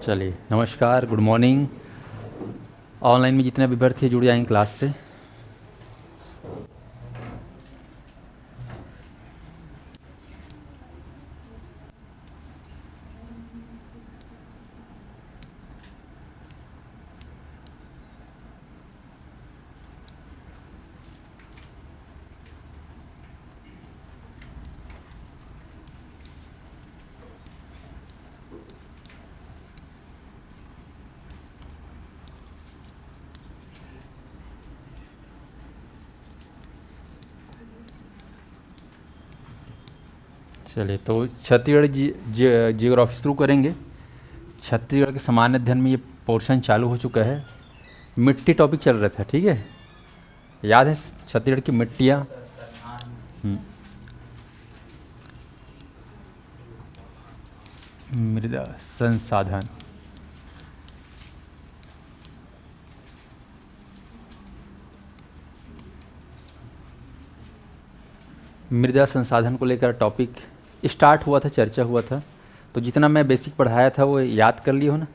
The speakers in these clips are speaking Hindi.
चलिए, नमस्कार, गुड मॉर्निंग। ऑनलाइन में जितने विद्यार्थी जुड़ जाएंगे क्लास से। चलिए, तो छत्तीसगढ़ जियोग्राफी शुरू करेंगे। छत्तीसगढ़ के सामान्य अध्ययन में ये पोर्शन चालू हो चुका है। मिट्टी टॉपिक चल रहा था, ठीक है। याद है छत्तीसगढ़ की मिट्टियाँ। मृदा संसाधन। मृदा संसाधन को लेकर टॉपिक स्टार्ट हुआ था, चर्चा हुआ था। तो जितना मैं बेसिक पढ़ाया था वो याद कर लिए हो ना,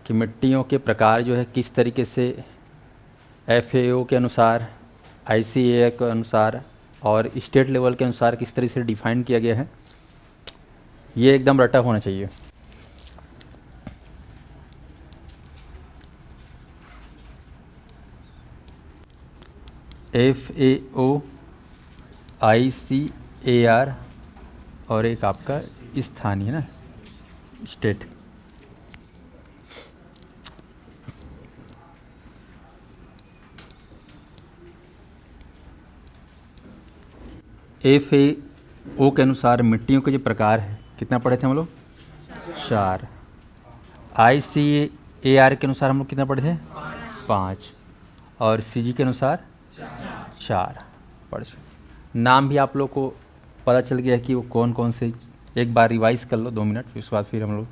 कि मिट्टियों के प्रकार जो है किस तरीके से FAO के अनुसार, ICAI के अनुसार और स्टेट लेवल के अनुसार किस तरह से डिफाइन किया गया है। ये एकदम रटा होना चाहिए। FAO, ICAR और एक आपका स्थानीय ना, स्टेट। FAO के अनुसार मिट्टियों के जो प्रकार है, कितना पढ़े थे हम लोग? 4। ICAR के अनुसार हम लोग कितना पढ़े थे? 5। और CG के अनुसार 4 पढ़ चुके। नाम भी आप लोग को पता चल गया है कि वो कौन कौन से। एक बार रिवाइज कर लो 2 मिनट, उसके बाद फिर हम लोग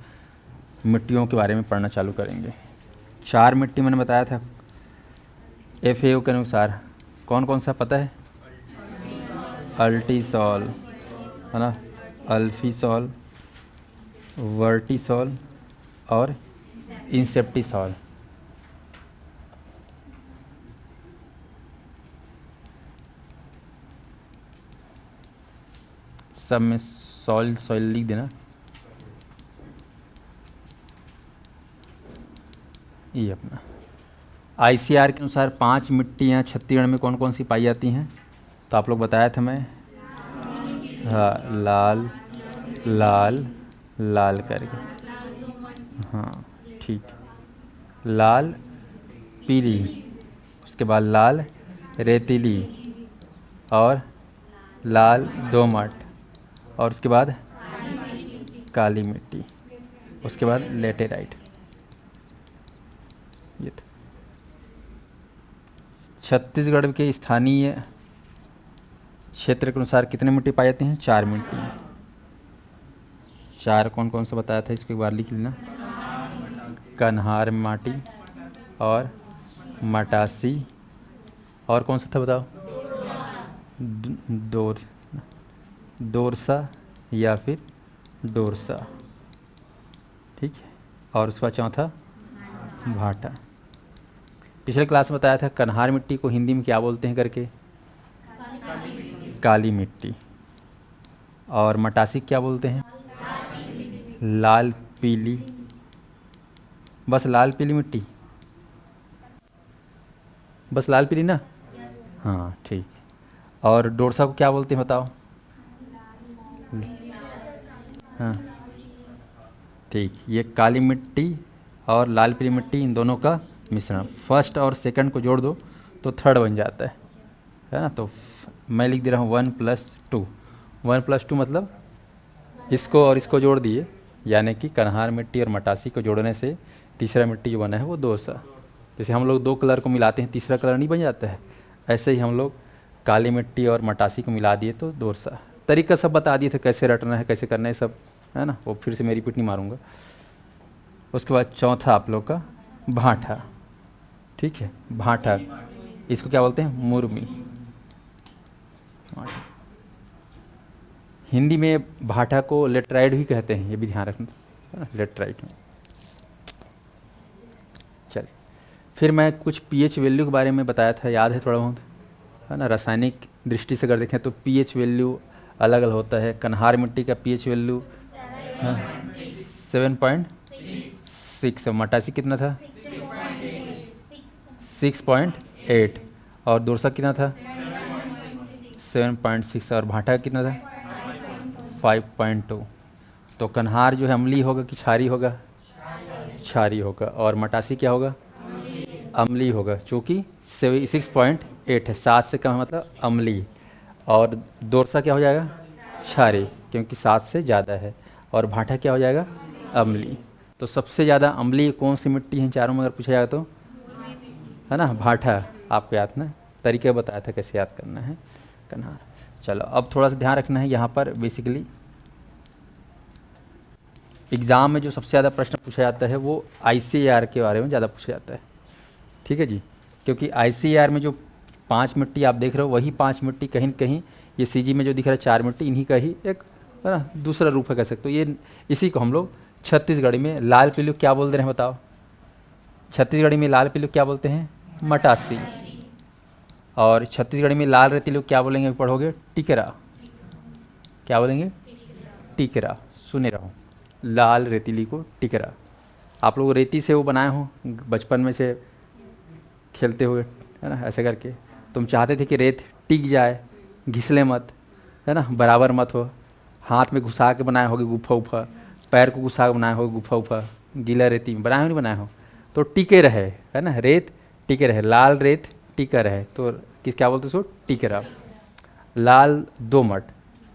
मिट्टियों के बारे में पढ़ना चालू करेंगे। 4 मिट्टी मैंने बताया था FAO के अनुसार। कौन कौन सा पता है? अल्टीसॉल है ना, अल्फीसॉल, वर्टीसॉल और इंसेप्टिसॉल। सब में सॉइल सॉइल लिख देना। ये अपना ICAR के अनुसार 5 मिट्टियाँ छत्तीसगढ़ में कौन कौन सी पाई जाती हैं? तो आप लोग बताया था मैं। हाँ, लाल लाल लाल करके। हाँ ठीक। लाल पीली, उसके बाद लाल रेतीली और लाल दोमट, और उसके बाद काली मिट्टी, उसके बाद लेटेराइट। ये था। छत्तीसगढ़ के स्थानीय क्षेत्र के अनुसार कितने मिट्टी पाई जाती हैं? 4 मिट्टी। 4 कौन कौन सा बताया था, इसको एक बार लिख लेना। कन्हार माटी और मटासी, और कौन सा था बताओ? दोरसा या फिर डोरसा, ठीक है। और उसका चौथा भाटा। पिछले क्लास में बताया था कन्हार मिट्टी को हिंदी में क्या बोलते हैं करके? काली मिट्टी। और मटासी क्या बोलते हैं? लाल पीली। बस लाल पीली मिट्टी, बस लाल पीली ना? हाँ ठीक। और डोरसा को क्या बोलते हैं बताओ? हाँ ठीक। ये काली मिट्टी और लाल पीली मिट्टी, इन दोनों का मिश्रण। फर्स्ट और सेकंड को जोड़ दो तो थर्ड बन जाता है ना। तो मैं लिख दे रहा हूँ 1+2। 1+2 मतलब इसको और इसको जोड़ दिए, यानी कि कन्हार मिट्टी और मटासी को जोड़ने से तीसरा मिट्टी जो बना है वो दोरसा। जैसे हम लोग 2 कलर को मिलाते हैं तीसरा कलर नहीं बन जाता है, ऐसे ही हम लोग काली मिट्टी और मटासी को मिला दिए तो दोरसा। तरीका सब बता दिए थे, कैसे रटना है, कैसे करना है सब, है ना। वो फिर से मैं रिपीट नहीं मारूंगा। उसके बाद चौथा आप लोग का भाटा, ठीक है। भाटा, इसको क्या बोलते हैं? मुर्मी। हिंदी में भाटा को लेटराइट भी कहते हैं, ये भी ध्यान रखना, लेटराइट में। फिर मैं कुछ पीएच वैल्यू के बारे में बताया था, याद है थोड़ा बहुत, है ना। रासायनिक दृष्टि से अगर देखें तो पीएच वैल्यू अलग अलग होता है। कन्हार मिट्टी का पीएच वैल्यू 7.6, और मटासी कितना था 6.8, और दोरसा कितना था 7.6, और भाटा कितना था 5.2। तो कन्हार जो है अम्लीय होगा कि क्षारीय होगा, क्षारीय होगा, और मटासी क्या होगा, अम्लीय होगा, चूँकि 6.8 है, 7 से कम मतलब अम्लीय। और दोरसा क्या हो जाएगा, क्षारीय, क्योंकि 7 से ज़्यादा है। और भाटा क्या हो जाएगा, अम्लीय। तो सबसे ज़्यादा अम्लीय कौन सी मिट्टी है चारों में अगर पूछा जाए तो, है ना, भाटा। आपको याद ना, तरीका बताया था कैसे याद करना है, कन्हार। चलो अब थोड़ा सा ध्यान रखना है यहाँ पर। बेसिकली एग्ज़ाम में जो सबसे ज़्यादा प्रश्न पूछा जाता है वो आईसीएआर के बारे में ज़्यादा पूछा जाता है, ठीक है जी। क्योंकि आईसीएआर में जो 5 मिट्टी आप देख रहे हो, वही 5 मिट्टी कहीं न कहीं ये सीजी में जो दिख रहा है 4 मिट्टी, इन्हीं का ही एक, है ना, दूसरा रूप है कह सकते हो। ये इसी को हम लोग छत्तीसगढ़ी में लाल पीलू क्या बोल रहे हैं बताओ, छत्तीसगढ़ी में लाल पीलू क्या बोलते हैं, मटासी। और छत्तीसगढ़ी में लाल रेतीलू क्या बोलेंगे, पढ़ोगे टिकरा, क्या बोलेंगे, टिकरा। सुने रहो, लाल रेतीली को टिकरा। आप लोग रेती से वो बनाए हो बचपन में से खेलते हुए, है ना, ऐसे करके तुम चाहते थे कि रेत टिक जाए, घिसले मत, है ना, बराबर मत हो। हाथ में घुसा के बनाए होगे गुफा उफा, पैर को घुसा के बनाए होगे गुफा उफा, गीला रेती में बनाए हो नहीं बनाए हो, तो टिके रहे, है ना, रेत टिके रहे, लाल रेत टिका रहे, तो किस क्या बोलते हैं उसको, टिकरा। लाल दोमट,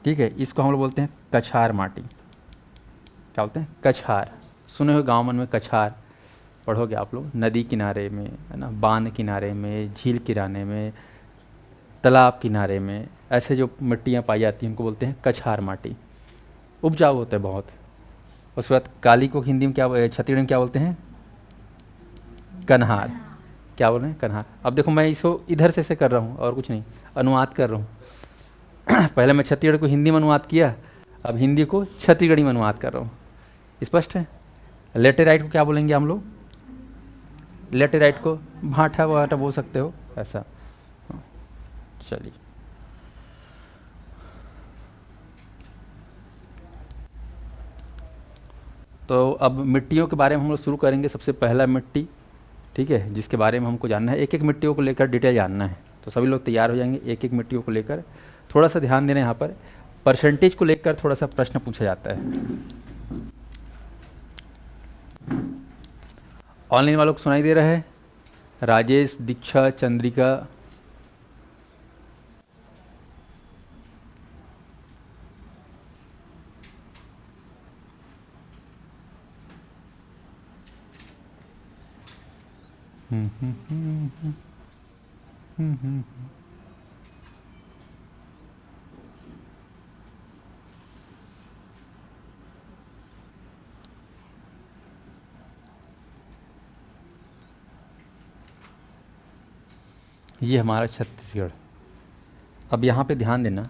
ठीक है, इसको हम लोग बोलते हैं कछार माटी। क्या बोलते हैं, कछार। सुने हो गाँव मन में कछार, पढ़ोगे आप लोग, नदी किनारे में, है ना, बांध किनारे में, झील किनारे में, तालाब किनारे में, ऐसे जो मिट्टियाँ पाई जाती हैं उनको बोलते हैं कछार माटी। उपजाऊ होता है बहुत। उसके बाद काली को हिंदी में क्या, छत्तीसगढ़ी में क्या बोलते हैं, कन्हार। क्या बोल रहे हैं, कन्हार। अब देखो मैं इसको इधर से कर रहा हूँ और कुछ नहीं, अनुवाद कर रहा हूँ। पहले मैं छत्तीसगढ़ को हिंदी में अनुवाद किया, अब हिंदी को छत्तीसगढ़ी में अनुवाद कर रहा हूँ। स्पष्ट है। लेटेराइट को क्या बोलेंगे हम लोग, लेटेराइट को भाटा वाटा बोल सकते हो, ऐसा। चलिए तो अब मिट्टियों के बारे में हम लोग शुरू करेंगे। सबसे पहला मिट्टी, ठीक है, जिसके बारे में हमको जानना है, एक एक मिट्टियों को लेकर डिटेल जानना है। तो सभी लोग तैयार हो जाएंगे एक एक मिट्टियों को लेकर। थोड़ा सा ध्यान देना, यहाँ पर परसेंटेज को लेकर थोड़ा सा प्रश्न पूछा जाता है। ऑनलाइन वालों को सुनाई दे रहा है, राजेश, दीक्षा, चंद्रिका, ये हमारा छत्तीसगढ़। अब यहाँ पे ध्यान देना,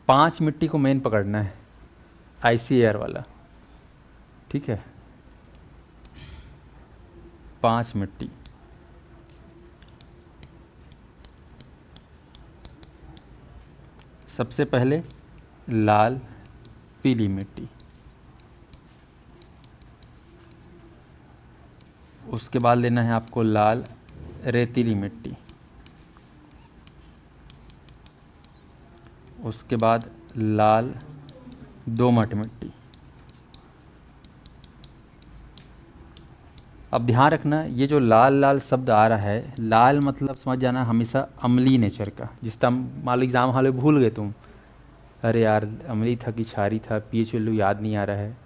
5 मिट्टी को मेन पकड़ना है, आईसीएआर वाला, ठीक है। 5 मिट्टी, सबसे पहले लाल पीली मिट्टी, उसके बाद लेना है आपको लाल रेतीली मिट्टी, उसके बाद लाल दोमट मिट्टी। अब ध्यान रखना, ये जो लाल लाल शब्द आ रहा है, लाल मतलब समझ जाना हमेशा अम्लीय नेचर का। जिस टाइम मान लो एग्ज़ाम हाल में भूल गए तुम, अरे यार अम्लीय था कि क्षारीय था, पीएच वैल्यू याद नहीं आ रहा है,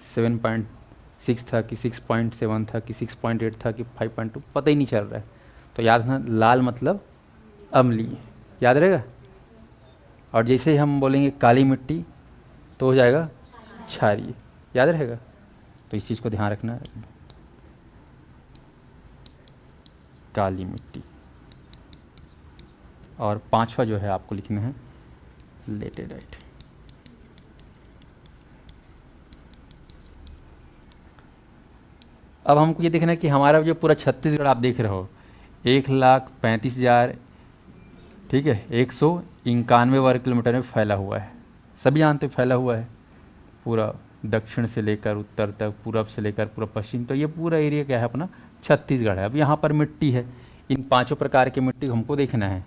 7.6 था कि 6.7 था कि 6.8 था कि 5.2, पता ही नहीं चल रहा है। तो याद रखना, लाल मतलब अम्लीय, याद रहेगा। और जैसे ही हम बोलेंगे काली मिट्टी तो हो जाएगा क्षारीय, याद रहेगा। तो इस चीज़ को ध्यान रखना, काली मिट्टी। और 5वां जो है आपको लिखना है लेटेराइट। अब हमको ये देखना है कि हमारा जो पूरा छत्तीसगढ़ आप देख रहे हो 1,35,000, ठीक है, 191 वर्ग किलोमीटर में फैला हुआ है। सभी जानते हो फैला हुआ है पूरा, दक्षिण से लेकर उत्तर तक, पूरब से लेकर पूरा पश्चिम, तो ये पूरा एरिया क्या है अपना छत्तीसगढ़ है। अब यहाँ पर मिट्टी है, इन पांचों प्रकार की मिट्टी हमको देखना है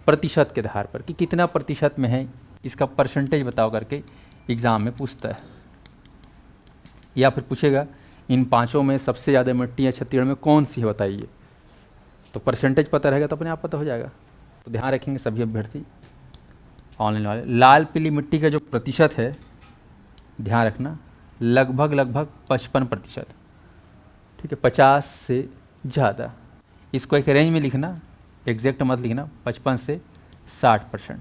प्रतिशत के आधार पर कि कितना प्रतिशत में है, इसका परसेंटेज बताओ करके एग्ज़ाम में पूछता है। या फिर पूछेगा इन पांचों में सबसे ज़्यादा मिट्टी है छत्तीसगढ़ में कौन सी है बताइए, तो परसेंटेज पता रहेगा तो अपने आप पता हो जाएगा। तो ध्यान रखेंगे सभी अभ्यर्थी ऑनलाइन वाले, लाल पीली मिट्टी का जो प्रतिशत है ध्यान रखना लगभग 55%, ठीक है, 50 से ज़्यादा। इसको एक रेंज में लिखना, एग्जैक्ट मत लिखना, 55 से 60%।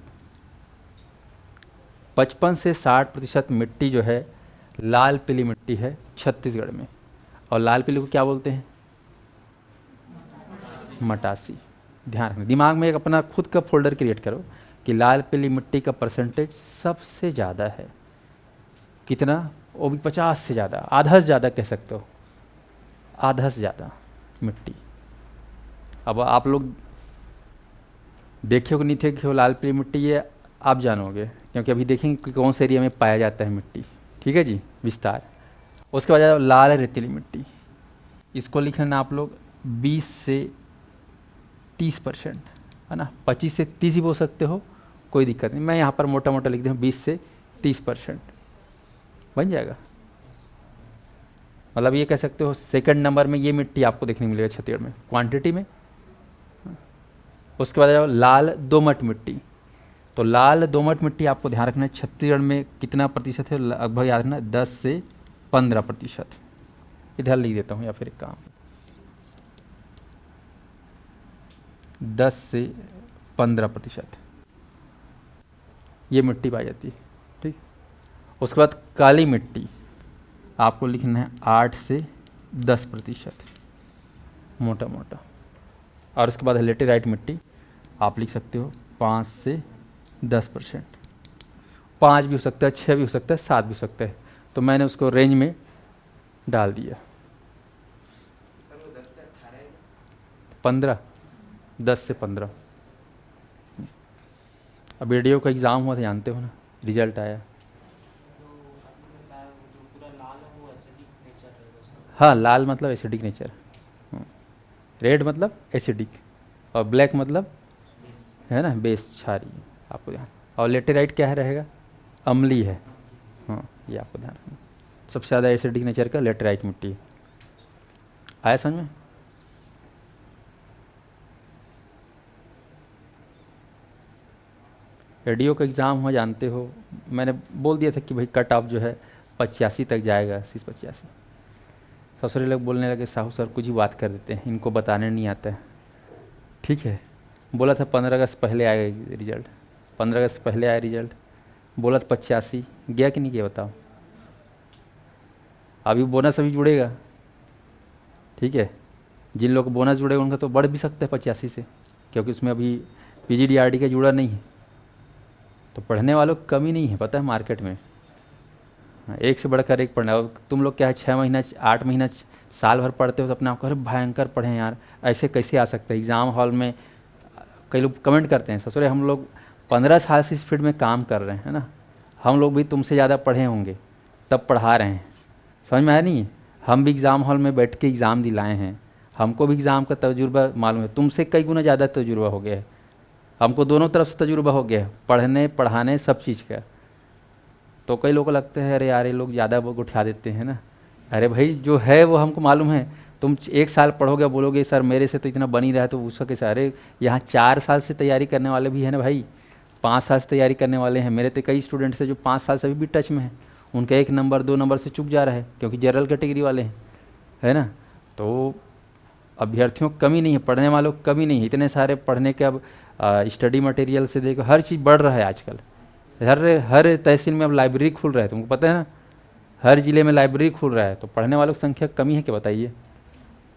55 से 60% मिट्टी जो है लाल पीली मिट्टी है छत्तीसगढ़ में। और लाल पीली को क्या बोलते हैं? मटासी। ध्यान रखना, दिमाग में एक अपना खुद का फोल्डर क्रिएट करो कि लाल पीली मिट्टी का परसेंटेज सबसे ज़्यादा है। कितना? वो भी 50 से ज़्यादा, आधा से ज़्यादा कह सकते हो, आधा से ज़्यादा मिट्टी। अब आप लोग देखे हो कि नहीं थे कि वो लाल पीली मिट्टी, ये आप जानोगे क्योंकि अभी देखेंगे कि कौन से एरिया में पाया जाता है मिट्टी। ठीक है जी, विस्तार। उसके बाद लाल रेतीली मिट्टी, इसको लिख लेना आप लोग 20 से 30%, है ना, 25 से 30 ही बोल सकते हो, कोई दिक्कत नहीं। मैं यहाँ पर मोटा मोटा लिख दूँ 20 से 30% बन जाएगा। मतलब ये कह सकते हो सेकंड नंबर में ये मिट्टी आपको देखने को मिलेगा छत्तीसगढ़ में क्वांटिटी में। उसके बाद लाल दोमट मिट्टी, तो लाल दोमट मिट्टी आपको ध्यान रखना है छत्तीसगढ़ में कितना प्रतिशत है, लगभग याद रखना 10 से 15%। इधर लिख देता हूँ या फिर एक काम, 10 से 15% ये मिट्टी पाई जाती है। ठीक, उसके बाद काली मिट्टी आपको लिखना है 8 से 10%, मोटा मोटा। और उसके बाद लेटेराइट मिट्टी आप लिख सकते हो 5 से 10%, 5 भी हो सकता है, 6 भी हो सकता है, 7 भी हो सकता है, तो मैंने उसको रेंज में डाल दिया। 15, 10 से 15। अब वीडियो का एग्ज़ाम हुआ था जानते हो ना, रिजल्ट आया। हाँ, लाल मतलब एसिडिक नेचर, रेड मतलब एसिडिक, और ब्लैक मतलब है ना बेस, क्षारी, आपको ध्यान। और लेटेराइट क्या है रहेगा? अम्ली है। हाँ, ये आपको ध्यान रखना, सबसे ज़्यादा एसिडिक नेचर का लेटेराइट मिट्टी है। आया समझ में? रेडियो का एग्ज़ाम हुआ जानते हो, मैंने बोल दिया था कि भाई कट ऑफ जो है 85 तक जाएगा, 80-85। ससुरे लोग बोलने लगे साहू सर कुछ ही बात कर देते हैं, इनको बताने नहीं आता है। ठीक है, बोला था 15 अगस्त पहले आएगा रिजल्ट, 15 अगस्त पहले आया रिजल्ट, बोला था 85, गया कि नहीं गया बताओ? अभी बोनस अभी जुड़ेगा, ठीक है, जिन लोग को बोनस जुड़ेगा उनका तो बढ़ भी सकता है 85 से, क्योंकि उसमें अभी PGDRD का जुड़ा नहीं है। तो पढ़ने वालों की कमी नहीं है, पता है मार्केट में, एक से बढ़कर एक पढ़ना। और तुम लोग क्या है 6 महीना 8 महीना साल भर पढ़ते हो तो अपने आप को अरे भयंकर पढ़ें यार, ऐसे कैसे आ सकता है एग्ज़ाम हॉल में। कई लोग कमेंट करते हैं ससुरे हम लोग 15 साल से इस फील्ड में काम कर रहे हैं ना, हम लोग भी तुमसे ज़्यादा पढ़े होंगे तब पढ़ा रहे हैं, समझ में आया नहीं? हम भी एग्ज़ाम हॉल में बैठ के एग्ज़ाम दिलाए हैं, हमको भी एग्ज़ाम का तजुर्बा मालूम है, तुमसे कई गुना ज़्यादा तजुर्बा हो गया है, हमको दोनों तरफ से तजुर्बा हो गया है, पढ़ने पढ़ाने सब चीज़ का। तो कई लोगों को लगता है अरे यार ये लोग ज़्यादा वो उठा देते हैं ना, अरे भाई जो है वो हमको मालूम है। तुम 1 साल पढ़ोगे बोलोगे सर मेरे से तो इतना बन ही रहा है, तो उसका कैसे? अरे यहाँ 4 साल से तैयारी करने वाले भी हैं ना भाई, 5 साल से तैयारी करने वाले हैं। मेरे तो कई स्टूडेंट्स हैं जो 5 साल से अभी भी टच में हैं, उनका 1 नंबर 2 नंबर से चूक जा रहा है क्योंकि जनरल कैटेगरी वाले हैं, है ना। तो अभ्यर्थियों की कमी नहीं है, पढ़ने वालों की कमी नहीं है, इतने सारे पढ़ने के अब स्टडी मटेरियल से देखो हर चीज़ बढ़ रहा है आजकल। हर तहसील में अब लाइब्रेरी खुल रहा है, तुमको पता है ना, हर ज़िले में लाइब्रेरी खुल रहा है। तो पढ़ने वालों की संख्या कमी है क्या बताइए,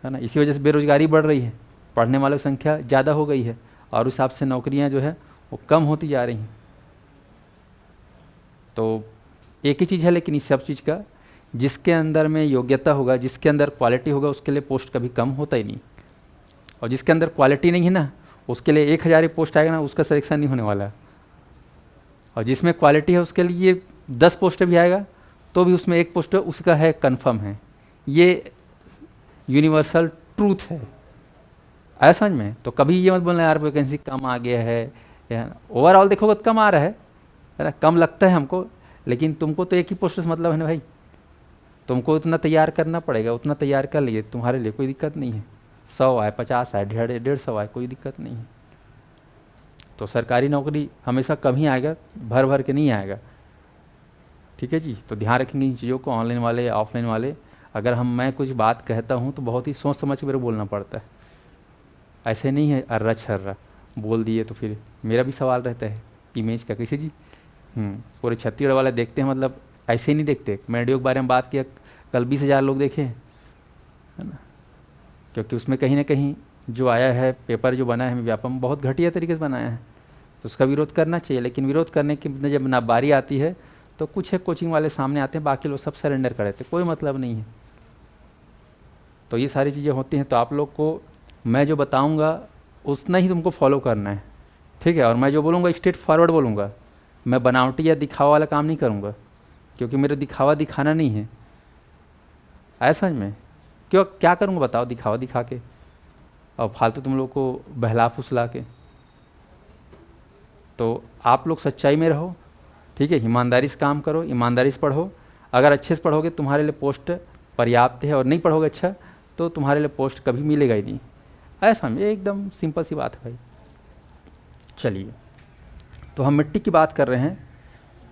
है ना। इसी वजह से बेरोजगारी बढ़ रही है, पढ़ने वालों की संख्या ज़्यादा हो गई है और उस हिसाब से नौकरियां जो है वो कम होती जा रही हैं। तो एक ही चीज़ है लेकिन इस सब चीज़ का जिसके अंदर में योग्यता होगा, जिसके अंदर क्वालिटी होगा, उसके लिए पोस्ट कभी कम होता ही नहीं। और जिसके अंदर क्वालिटी नहीं है ना, उसके लिए 1000 ही पोस्ट आएगा ना, उसका सिलेक्शन नहीं होने वाला। और जिसमें क्वालिटी है उसके लिए 10 पोस्ट भी आएगा तो भी उसमें 1 पोस्ट उसका है कंफर्म है। ये यूनिवर्सल ट्रूथ है, ऐसा समझ में। तो कभी ये मत बोलना यार वैकेंसी कम आ गया है, ओवरऑल देखोगे तो कम आ रहा है ना, कम लगता है हमको, लेकिन तुमको तो एक ही पोस्ट से मतलब है ना भाई, तुमको उतना तैयार करना पड़ेगा, उतना तैयार कर लिए, तुम्हारे लिए कोई दिक्कत नहीं है। 100 आए, 50 आए, 150 आए, कोई दिक्कत नहीं है। तो सरकारी नौकरी हमेशा कम ही आएगा, भर भर के नहीं आएगा, ठीक है जी। तो ध्यान रखेंगे इन चीज़ों को, ऑनलाइन वाले ऑफलाइन वाले। अगर मैं कुछ बात कहता हूँ तो बहुत ही सोच समझ के मेरे को बोलना पड़ता है, ऐसे नहीं है अर्रा छर्रा बोल दिए तो फिर मेरा भी सवाल रहता है इमेज का, कैसे जी। पूरे छत्तीसगढ़ वाले देखते हैं, मतलब ऐसे ही नहीं देखते। मैडियो के बारे में बात किया, कल 20,000 लोग देखे, है ना, क्योंकि उसमें कहीं ना कहीं जो आया है पेपर जो बना है व्यापम बहुत घटिया तरीके से बनाया है, तो उसका विरोध करना चाहिए। लेकिन विरोध करने की जब ना बारी आती है तो कुछ है कोचिंग वाले सामने आते हैं, बाकी लोग सब सरेंडर कर देते, कोई मतलब नहीं है। तो ये सारी चीज़ें होती हैं। तो आप लोग को मैं जो बताऊंगा उतना ही तुमको फॉलो करना है, ठीक है। और मैं जो बोलूँगा स्ट्रेट फॉरवर्ड बोलूँगा, मैं बनावटी या दिखावा वाला काम नहीं करूँगा, क्योंकि मेरा दिखावा दिखाना नहीं है, ऐसा समझ में। क्यों क्या करूँगा बताओ, दिखावा दिखा के और फालतू तुम लोग को बहला फुसला के। तो आप लोग सच्चाई में रहो, ठीक है, ईमानदारी से काम करो, ईमानदारी से पढ़ो। अगर अच्छे से पढ़ोगे तुम्हारे लिए पोस्ट पर्याप्त है, और नहीं पढ़ोगे अच्छा तो तुम्हारे लिए पोस्ट कभी मिलेगा ही नहीं, ऐसा समझे, एकदम सिंपल सी बात है भाई। चलिए, तो हम मिट्टी की बात कर रहे हैं।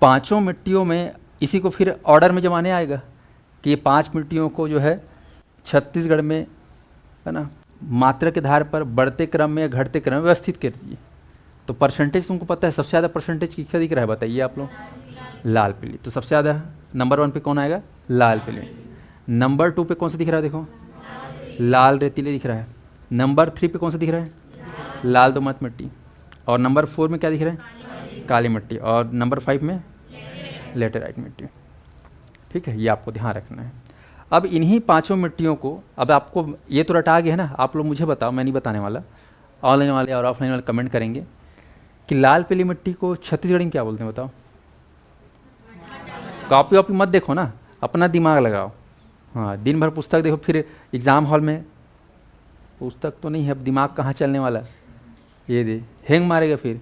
5 मिट्टियों में इसी को फिर ऑर्डर में जमाने आएगा कि ये 5 मिट्टियों को जो है छत्तीसगढ़ में, है ना, मात्रा के आधार पर बढ़ते क्रम में या घटते क्रम में व्यवस्थित कर दीजिए। तो परसेंटेज तुमको पता है, सबसे ज़्यादा परसेंटेज किसका दिख रहा है बताइए आप लोग, लाल पीली। तो सबसे ज़्यादा नंबर 1 पे कौन आएगा, लाल पीली। नंबर 2 पे कौन सा दिख रहा है, देखो लाल रेतीले दिख रहा है। नंबर 3 पे कौन सा दिख रहा है, लाल दोमट मिट्टी। और नंबर 4 में क्या दिख रहा है, काली मिट्टी। और नंबर 5 में लेटेराइट मिट्टी, ठीक है, ये आपको ध्यान रखना है। अब इन्हीं 5 मिट्टियों को, अब आपको ये तो रटा गया है ना, आप लोग मुझे बताओ, मैं नहीं बताने वाला, ऑनलाइन वाले और ऑफलाइन वाले कमेंट करेंगे कि लाल पीली मिट्टी को छत्तीसगढ़ी में क्या बोलते हैं बताओ। कॉपी वॉपी मत देखो ना, अपना दिमाग लगाओ। हाँ, दिन भर पुस्तक देखो, फिर एग्ज़ाम हॉल में पुस्तक तो नहीं है, अब दिमाग कहाँ चलने वाला, ये दे हैंग मारेगा फिर,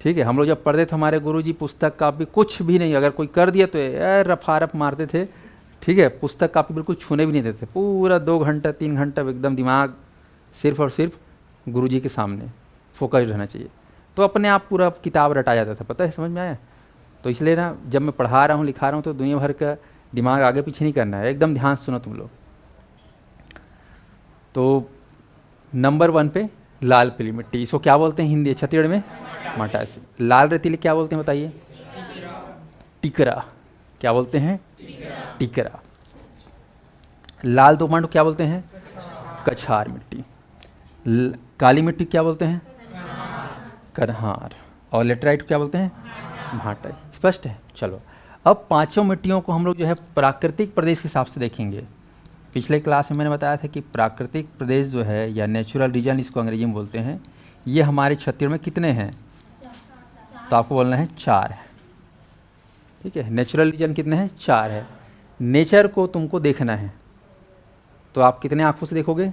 ठीक है। हम लोग जब पढ़ते थे हमारे गुरुजी पुस्तक कापी कुछ भी नहीं, अगर कोई कर दिया तो रफा रफ मारते थे, ठीक है। पुस्तक कापी बिल्कुल छूने भी नहीं देते, पूरा 2 घंटा 3 घंटा एकदम दिमाग सिर्फ और सिर्फ गुरुजी के सामने फोकस रहना चाहिए। तो अपने आप पूरा किताब रटा जाता था, पता है, समझ में आया। तो इसलिए ना जब मैं पढ़ा रहा हूँ लिखा रहा हूँ तो दुनिया भर का दिमाग आगे पीछे नहीं करना है, एकदम ध्यान सुनो तुम लोग। तो नंबर 1 पे लाल पीली मिट्टी, इसको क्या बोलते हैं हिंदी छत्तीसगढ़ में, मटासी। लाल रेतीली क्या बोलते हैं बताइए, टिकरा। क्या बोलते हैं, टिकरा। लाल दोमट क्या बोलते हैं, कछार मिट्टी। काली मिट्टी क्या बोलते हैं, करहार। और लेटराइट क्या बोलते हैं, भाटा। स्पष्ट है। चलो, अब 5 मिट्टियों को हम लोग जो है प्राकृतिक प्रदेश के हिसाब से देखेंगे। पिछले क्लास में मैंने बताया था कि प्राकृतिक प्रदेश जो है या नेचुरल रीजन इसको अंग्रेजी में बोलते हैं, ये हमारे छत्तीसगढ़ में कितने हैं, तो आपको बोलना है 4 है, ठीक है। नेचुरल रीजन कितने हैं, 4 है। नेचर को तुमको देखना है तो आप कितने आँखों से देखोगे,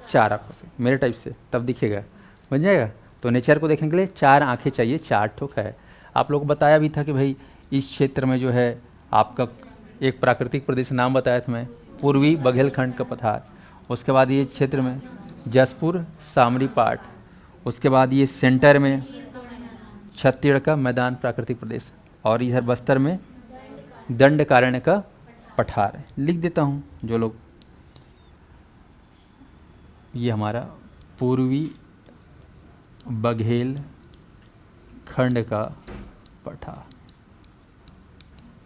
4 आँखों से, मेरे टाइप से, तब दिखेगा, बन जाएगा। तो नेचर को देखने के लिए 4 आँखें चाहिए, 4 ठोक है। आप लोग को बताया भी था कि भाई इस क्षेत्र में जो है आपका एक प्राकृतिक प्रदेश नाम बताया था मैं, पूर्वी बघेलखंड का पठार। उसके बाद ये क्षेत्र में जसपुर सामरी पाट, उसके बाद ये सेंटर में छत्तीसगढ़ का मैदान प्राकृतिक प्रदेश, और इधर बस्तर में दंडकारण्य का पठार है। लिख देता हूँ जो लोग, ये हमारा पूर्वी बघेल खंड का पठार,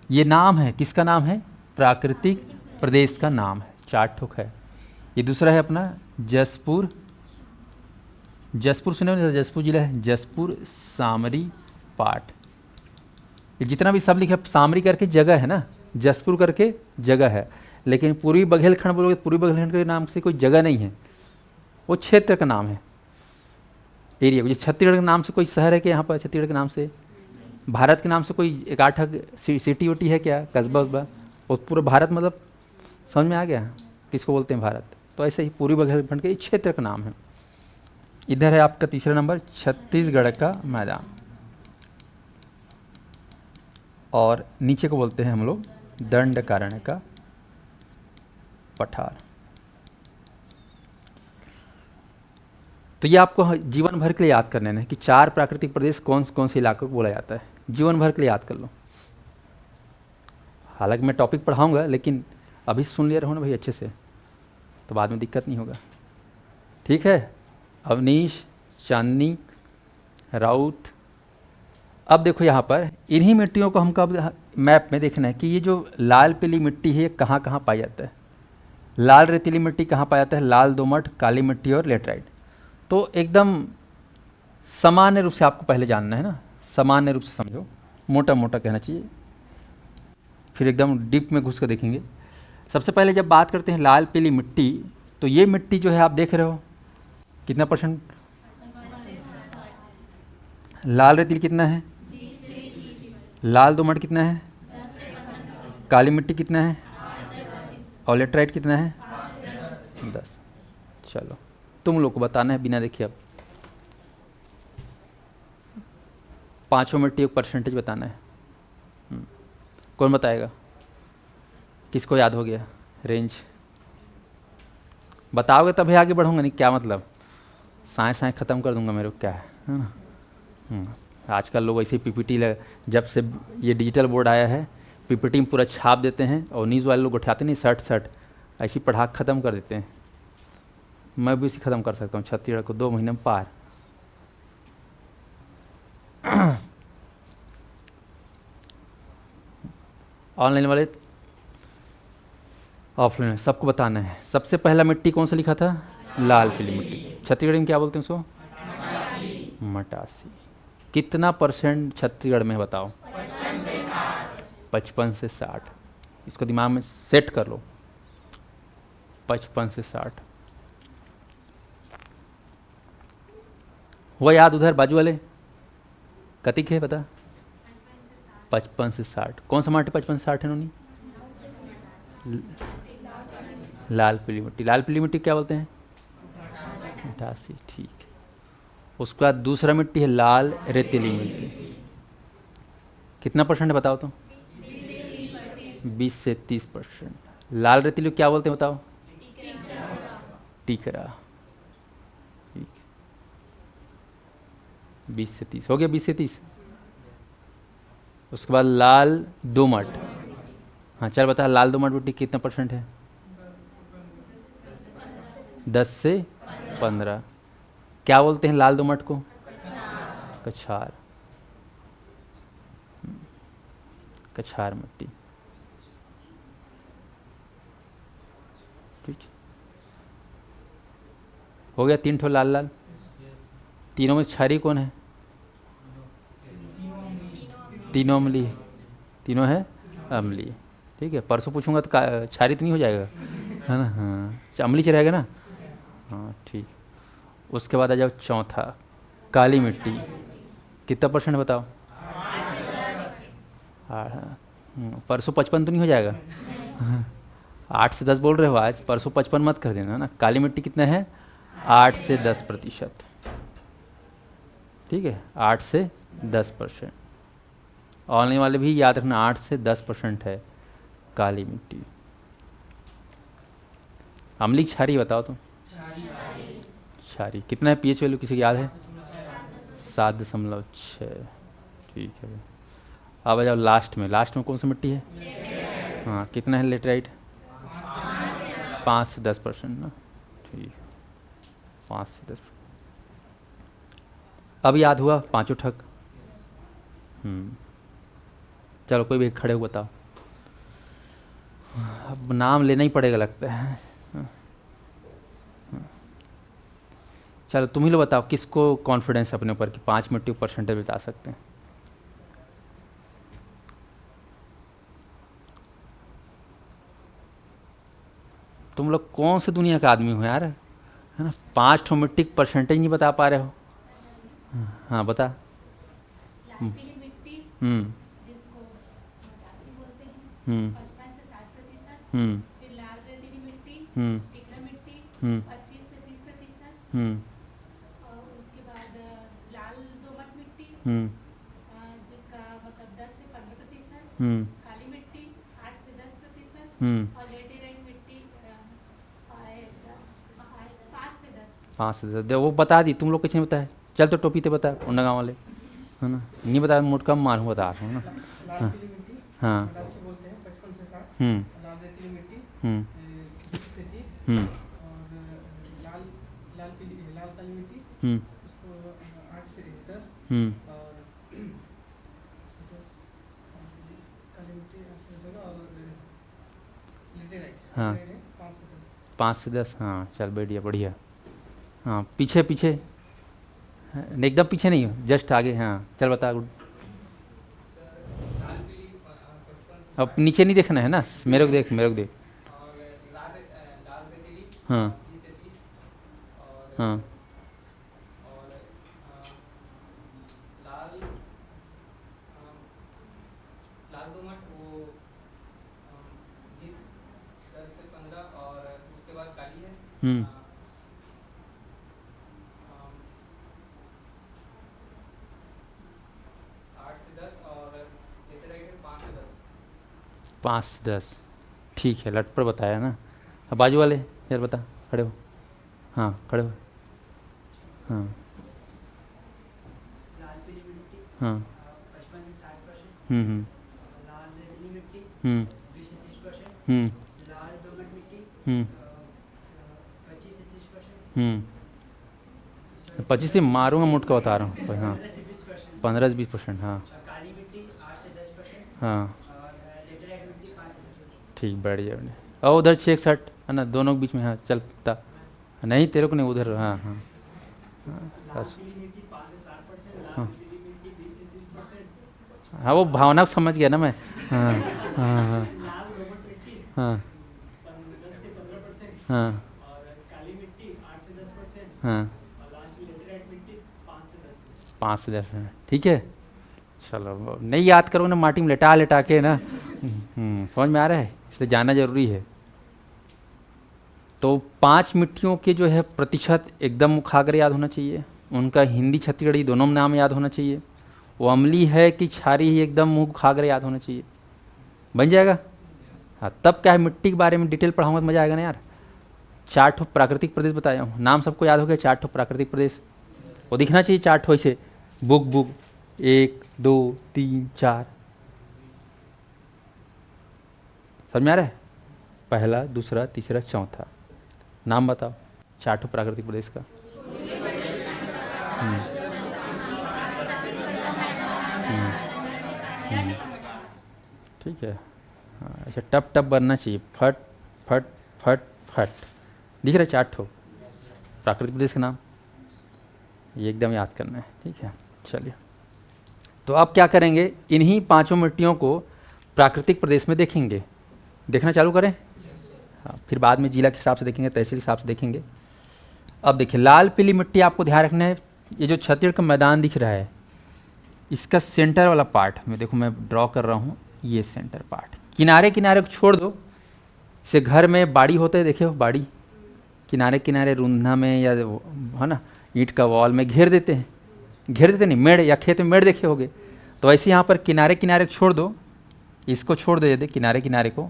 ये नाम है, किसका नाम है, प्राकृतिक प्रदेश का नाम है, 4 ठोक है। ये दूसरा है अपना जसपुर, जसपुर सुने हो, जसपुर जिला है, जसपुर सामरी पाट। ये जितना भी सब लिखा सामरी करके जगह है ना, जसपुर करके जगह है, लेकिन पूर्वी बघेलखंड बोलोगे, पूर्वी बघेलखंड के नाम से कोई जगह नहीं है, वो क्षेत्र का नाम है, एरिया। जैसे छत्तीसगढ़ के नाम से कोई शहर है कि यहाँ पर छत्तीसगढ़ के नाम से, भारत के नाम से कोई एक आठ सिटी वटी है क्या, कस्बा वस्बा, वो पूरा भारत मतलब समझ में आ गया किसको बोलते हैं भारत। तो ऐसे ही पूर्वी बघेलखंड के क्षेत्र का नाम है। इधर है आपका तीसरा नंबर छत्तीसगढ़ का मैदान, और नीचे को बोलते हैं हम लोग दंडकारण्य का पठार। तो ये आपको जीवन भर के लिए याद करने हैं कि 4 प्राकृतिक प्रदेश कौन कौन से इलाकों को बोला जाता है, जीवन भर के लिए याद कर लो। हालांकि मैं टॉपिक पढ़ाऊंगा, लेकिन अभी सुन लिया रहो ना भाई अच्छे से, तो बाद में दिक्कत नहीं होगा। ठीक है, अवनीश, चांदनी, राउत। अब देखो यहाँ पर इन्हीं मिट्टियों को हमको अब मैप में देखना है कि ये जो लाल पीली मिट्टी है कहाँ कहाँ पाई जाता है। लाल रेतीली मिट्टी कहाँ पाया जाता है, लाल दोमट, काली मिट्टी और लेटराइट। तो एकदम सामान्य रूप से आपको पहले जानना है ना, सामान्य रूप से समझो, मोटा मोटा कहना चाहिए, फिर एकदम डीप में घुस कर देखेंगे। सबसे पहले जब बात करते हैं लाल पीली मिट्टी, तो ये मिट्टी जो है आप देख रहे हो कितना %, लाल रेतीली कितना है, लाल दोमट कितना है, काली मिट्टी कितना है, और लेटराइट कितना है 10। चलो तुम लोग को बताना है बिना देखे। अब पांचों मिट्टी एक % बताना है। कौन बताएगा, किसको याद हो गया रेंज? बताओगे तभी आगे बढ़ूंगा, नहीं क्या मतलब साए साए ख़त्म कर दूंगा मेरे को, क्या है ना। आजकल लोग ऐसे पीपीटी जब से ये डिजिटल बोर्ड आया है पीपीटी में पूरा छाप देते हैं, और न्यूज़ वाले लोग उठाते नहीं सट ऐसी पढ़ा ख़त्म कर देते हैं। मैं भी इसी ख़त्म कर सकता हूँ छत्तीसगढ़ को 2 महीने में पार। ऑनलाइन वाले ऑफलाइन सबको बताना है। सबसे पहला मिट्टी कौन सा लिखा था, लाल पीली मिट्टी। छत्तीसगढ़ में क्या बोलते हैं उसको, मटासी। कितना % छत्तीसगढ़ में बताओ, 55 से 60। इसको दिमाग में सेट कर लो, 55 से 60 हुआ याद। उधर बाजू वाले कतिक है पता, 55 से 60। कौन सा माटी 55 से 60 है नोनी, लाल पीली मिट्टी। लाल पीली मिट्टी क्या बोलते हैं, मटासी। ठीक है, उसके बाद दूसरा मिट्टी है लाल रेतीली मिट्टी। कितना % बताओ तो, 20 से 30%। लाल रेतीली क्या बोलते हैं बताओ, टीकरा। ठीक, 20 से 30 हो गया, 20 से 30। उसके बाद लाल दोमट। हाँ चल बता, लाल दोमट मिट्टी कितना % है, 10 से 15। क्या बोलते हैं लाल दोमट को, कछार। कछार मिट्टी। ठीक हो गया, 3 ठो लाल लाल। तीनों में क्षारी कौन है, तीनों अम्लीय, तीनों है अम्लीय। ठीक है, परसों पूछूंगा तो क्षारी तो नहीं हो जाएगा, है ना। हाँ अम्लीय रहेगा ना। हाँ ठीक। उसके बाद आ जाओ चौथा, काली मिट्टी। कितना % बताओ, परसों 55 तो नहीं हो जाएगा। 8 से 10 बोल रहे हो आज, परसों 55 मत कर देना ना। काली मिट्टी कितना है, 8 से 10%। ठीक है, 8 से 10%। ऑनलाइन वाले भी याद रखना, 8 से 10% है काली मिट्टी। अम्लीय क्षारी बताओ तो, क्षारी कितना है, पीएच वैल्यू किसी को याद है, 7.6। ठीक है, अब आ जाओ लास्ट में। लास्ट में कौन सी मिट्टी है, हाँ कितना है लेटराइट, 5 से 10% ना। ठीक, 5 से 10। अब याद हुआ पांचों ठग। चलो कोई भी खड़े हो बताओ, अब नाम लेना ही पड़ेगा लगता है। चलो तुम ही लोग बताओ, किसको कॉन्फिडेंस अपने ऊपर कि 5 मिनट % बता सकते हैं। तुम लोग कौन से दुनिया का आदमी हो यार, है ना? 5 ठो मिट्टी का परसेंटेज नहीं बता पा रहे हो। हाँ बता। लाल पीली मिट्टी हम्म जिसको मटासी बोलते हैं हम्म 55 से 60%। हम्म फिर लाल रेतीली मिट्टी, हम्म टिकला मिट्टी हम्म 25 से 30%। हम्म और उसके बाद लाल दोमट मिट्टी हम्म जिसका मतलब 10 से 15%। हम्म काली मिट्टी 8 से 10%। हम्म और लेटेराइट मिट्टी 5 से 10। 5 से 10 दे वो बता दी, तुम लोग किसी ने बताया? चल तो टोपी ते बता, उन्ना गाँव वाले, है ना? नहीं बताया, मोट कम मालूम बता रहा हूँ ना। लाल हाँ पीली मिट्टी हाँ मटासी बोलते हैं 55 से 60। हम्म लाल रेतीली मिट्टी हम्म 20 से 30। हम्म और लाल लाल काली मिट्टी हम्म उसको 8 से 10। हम्म और 10 काली मिट्टी 8 से 10 और लेटेराइट हाँ लेटेराइट है 5 से 10। 5 से 10, हाँ चल बढ़िया बढ़िया। हाँ पीछे पीछे, हाँ, एकदम पीछे नहीं हो, जस्ट आगे। हाँ चल बता गुड। लाल पीली 55 से अब 60। नीचे नहीं देखना है ना, मेरे को देख, मेरे को देख। और लाल रेतीली हाँ 20 से 30। और हाँ और लाल लाल दोमट वो 10 से 15। और उसके बाद काली है हम्म 8 से 10। और लेटेराइट है 5 से 10। 5 से 10, ठीक है। लट पर बताया ना। अब बाजू वाले यार बता, खड़े हो। हाँ खड़े हो। हाँ लाल पीली मिट्टी हाँ 55 से 60%। हम्म लाल रेतीली मिट्टी हम्म 20 से 30%। हम्म लाल दोमट मिट्टी हम्म 25 से 30%। हम्म सॉरी 25 से मारूंगा, मुट का बता रहा हूँ। हाँ 15 से 20%। 15 से 20%, हाँ काली मिट्टी 8 से 10%। हाँ और लेटेराइट मिट्टी 5 से 10%। ठीक, बढ़िया बढ़िया। और उधर 6 60 है ना, दोनों के बीच में। हाँ चल बता। नहीं तेरे को नहीं, उधर। हाँ हाँ हाँ लाल बस। पीली मिट्टी 5 से 60%। लाल हाँ रेतीली मिट्टी 20 से 30%। हाँ वो भावना को समझ गया ना मैं। हाँ हाँ हाँ लाल दोमट मिट्टी हाँ 10 से 15%। हाँ और काली मिट्टी 8 से 10%। हाँ और लास्ट लेटेराइट मिट्टी 5 से 10%। 5 से 10, ठीक है। चलो नहीं याद करो ना, माटी में लेटा लेटा के ना। समझ में आ रहा है, इसलिए जानना जरूरी है। तो 5 मिट्टियों के जो है प्रतिशत एकदम मुखाग्र याद होना चाहिए, उनका हिंदी छत्तीसगढ़ी दोनों में नाम याद होना चाहिए। वो अम्ली है कि क्षारी ही एकदम मुखाग्र याद होना चाहिए। बन जाएगा। हाँ तब क्या है, मिट्टी के बारे में डिटेल पढ़ाऊंगा तो मजा आएगा ना यार। 4 ठो प्राकृतिक प्रदेश बताया हूँ, नाम सबको याद हो गया। 4 ठो प्राकृतिक प्रदेश, वो दिखना चाहिए 4 ठो ऐसे, बुक बुक 1 2 3 4। समझ में आ रहा है? पहला दूसरा तीसरा चौथा, नाम बताओ 4 ठो प्राकृतिक प्रदेश का। हम्म, हम्म, हम्म, ठीक है। हाँ अच्छा, टप टप बनना चाहिए, फट फट फट फट। दिख रहा है 4 ठो प्राकृतिक प्रदेश का नाम, ये एकदम याद करना है, ठीक है। चलिए, तो अब क्या करेंगे, इन्हीं 5 मिट्टियों को प्राकृतिक प्रदेश में देखेंगे। देखना चालू करें। हाँ फिर बाद में जिला के हिसाब से देखेंगे, तहसील के हिसाब से देखेंगे। अब देखिए, लाल पीली मिट्टी आपको ध्यान रखना है। ये जो छत्तीसगढ़ का मैदान दिख रहा है, इसका सेंटर वाला पार्ट में देखो, मैं ड्रॉ कर रहा हूँ, ये सेंटर पार्ट। किनारे किनारे को छोड़ दो। इसे घर में बाड़ी होते हैं, देखे हो बाड़ी, किनारे किनारे रूंधा में या है ना, ईंट का वॉल में घेर देते हैं। घेर देते नहीं, मेड़, या खेत में मेड़ देखे होगे। तो ऐसे यहाँ पर किनारे किनारे को छोड़ दो, इसको छोड़ दो, ये दे किनारे किनारे को,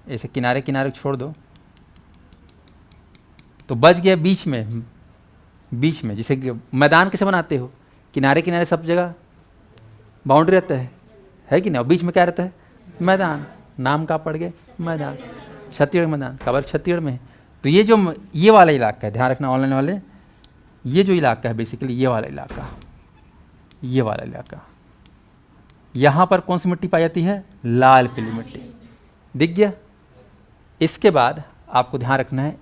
ऐसे किनारे किनारे को छोड़ दो, तो बच गया बीच में। बीच में जैसे कि मैदान कैसे बनाते हो, किनारे किनारे सब जगह बाउंड्री रहता है कि नहीं, और बीच में क्या रहता है, मैदान। नाम का पड़ गया मैदान, छत्तीसगढ़ मैदान, खबर छत्तीसगढ़ में है। तो ये जो ये वाला इलाका है, ध्यान रखना ऑनलाइन वाले, ये जो इलाका है बेसिकली, ये वाला इलाका, ये वाला इलाका, यहाँ पर कौन सी मिट्टी पाई जाती है, लाल पीली मिट्टी। दिख गया। इसके बाद आपको ध्यान रखना है,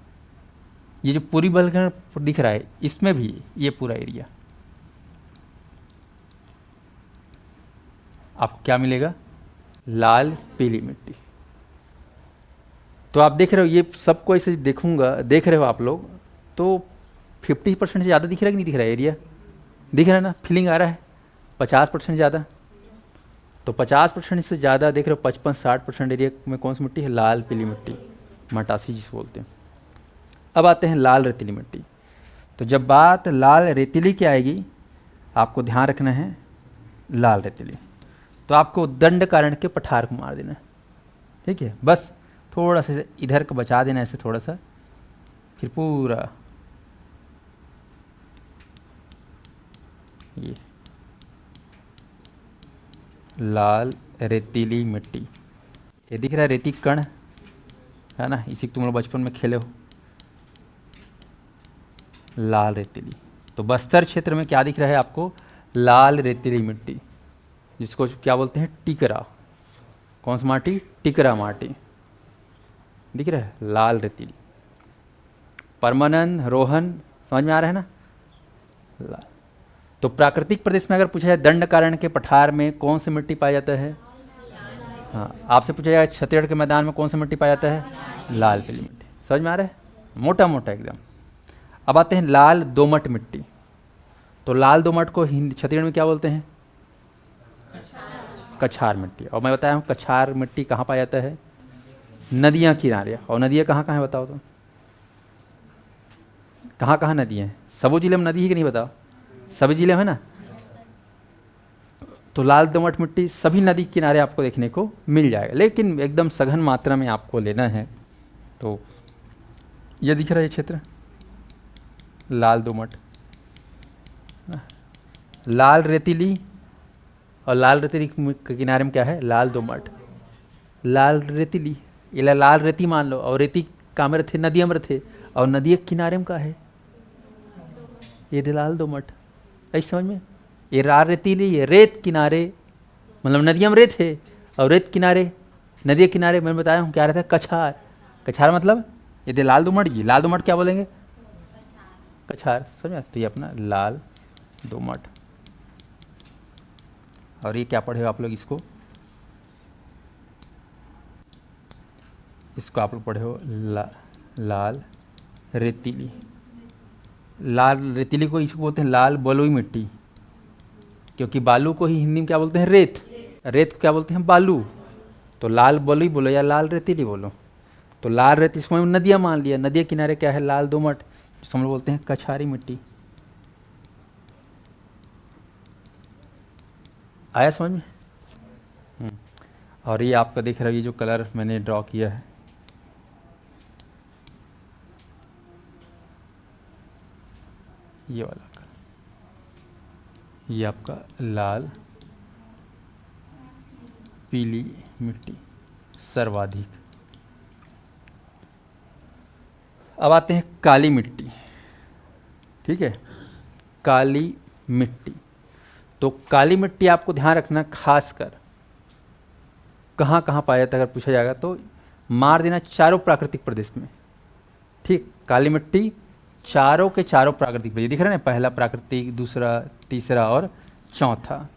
ये जो पूरी बलगढ़ दिख रहा है, इसमें भी ये पूरा एरिया आपको क्या मिलेगा, लाल पीली मिट्टी। तो आप देख रहे हो ये सबको ऐसे देखूंगा, देख रहे हो आप लोग, तो 50% से ज़्यादा दिख रहा है कि नहीं दिख रहा है एरिया? दिख रहा है ना, फीलिंग आ रहा है? 50% ज़्यादा, तो 50% से ज़्यादा देख रहे हो, 55-60% एरिया में कौन सी मिट्टी है? लाल पीली मिट्टी, मटासी जिसे बोलते हैं। अब आते हैं लाल रेतीली मिट्टी। तो जब बात लाल रेतीली की आएगी, आपको ध्यान रखना है लाल रेतीली, तो आपको दंड कारण के पठार को मार देना है, ठीक है? बस थोड़ा सा इधर को बचा देना ऐसे थोड़ा सा, फिर पूरा ये लाल रेतीली मिट्टी, ये दिख रहा है रेती कण है ना, इसी को तुम लोग बचपन में खेले हो, लाल रेतीली। तो बस्तर क्षेत्र में क्या दिख रहा है आपको? लाल रेतीली मिट्टी, जिसको क्या बोलते हैं? टिकरा। कौन सी माटी? टिकरा माटी दिख रहा है, लाल रेतीली। परमानंद, रोहन, समझ में आ रहा है ना? तो प्राकृतिक प्रदेश में अगर पूछा जाए दंड कारण के पठार में कौन सी मिट्टी पाया जाता है? हाँ, आपसे पूछा जाए छत्तीसगढ़ के मैदान में कौन सा मिट्टी पाया जाता है? लाल पीली मिट्टी। समझ में आ रहा है? मोटा मोटा एकदम। अब आते हैं लाल दोमट मिट्टी। तो लाल दोमट को हिंदी छत्तीसगढ़ में क्या बोलते हैं? कछार मिट्टी। और मैं बताया हूँ कछार मिट्टी कहाँ पाया जाता है? नदियाँ किनारे। और नदियाँ कहाँ कहाँ है बताओ तो? कहाँ कहाँ नदियाँ हैं? सभी जिले में नदी है कि नहीं बताओ? सभी जिले में है ना? तो लाल दोमट मिट्टी सभी नदी किनारे आपको देखने को मिल जाएगा, लेकिन एकदम सघन मात्रा में आपको लेना है। तो ये दिख रहा है क्षेत्र लाल दोमट, लाल रेतीली, और लाल रेतीली के किनारे में क्या है? लाल दोमट। लाल रेतीली, ये लाल रेती मान लो, और रेती कहाँ में रहते? नदिया में रहते, और नदी के किनारे में क्या है? ये लाल दोमट। ऐसे समझ में? ये लाल रेतीली, ये रेत किनारे, मतलब नदिया में रेत है, और रेत किनारे, नदी के किनारे मैंने बताया हूँ क्या रहता है? कछार। कछार मतलब ये लाल दोमट जी। लाल दोमट क्या बोलेंगे? कछार। समझ? तो ये अपना लाल दोमट। और ये क्या पढ़े हो आप लोग? इसको आप लोग पढ़े हो लाल रेतीली। लाल रेतीली को इसको बोलते हैं लाल बलुई मिट्टी, क्योंकि बालू को ही हिंदी में क्या बोलते हैं? रेत। रेत को क्या बोलते हैं? बालू। तो लाल बलुई बोलो या लाल रेतीली बोलो। तो लाल रेत इसको नदियाँ मान लिया, नदी के किनारे क्या है? लाल दोमट, जिसको हम लोग बोलते हैं कछारी मिट्टी। आया समझ में? और ये आपका दिख रहा है, ये जो कलर मैंने ड्रॉ किया है, ये वाला कलर, ये आपका लाल पीली मिट्टी सर्वाधिक। अब आते हैं काली मिट्टी। ठीक है, काली मिट्टी। तो काली मिट्टी आपको ध्यान रखना, खासकर कहाँ कहाँ पाया जाता है अगर पूछा जाएगा तो मार देना चारों प्राकृतिक प्रदेश में। ठीक, काली मिट्टी चारों के चारों प्राकृतिक प्रदेश दिख रहा है ना, पहला प्राकृतिक, दूसरा, तीसरा और चौथा।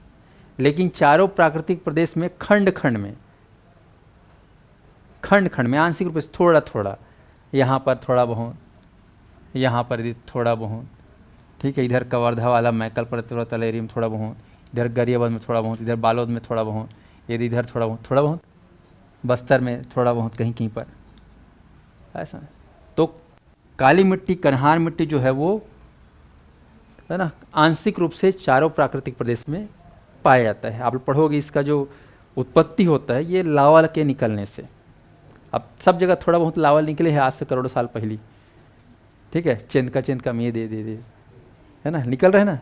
लेकिन चारों प्राकृतिक प्रदेश में खंड खंड में आंशिक रूप से थोड़ा थोड़ा, यहाँ पर थोड़ा बहुत, यहाँ पर थोड़ा बहुत, ठीक है, इधर कवर्धा वाला मैकल पर तलेरी में थोड़ा बहुत, इधर गरियाबंद में थोड़ा बहुत, इधर बालोद में थोड़ा बहुत, यदि इधर थोड़ा बहुत, बस्तर में थोड़ा बहुत कहीं कहीं पर, ऐसा। तो काली मिट्टी, कन्हार मिट्टी जो है वो है ना, आंशिक रूप से चारों प्राकृतिक प्रदेश में पाया जाता है। आप पढ़ोगे इसका जो उत्पत्ति होता है ये लावा के निकलने से। अब सब जगह थोड़ा बहुत लावा निकले है आज से करोड़ों साल पहले, ठीक है, चेंद का मे दे है ना, निकल रहे हैं ना।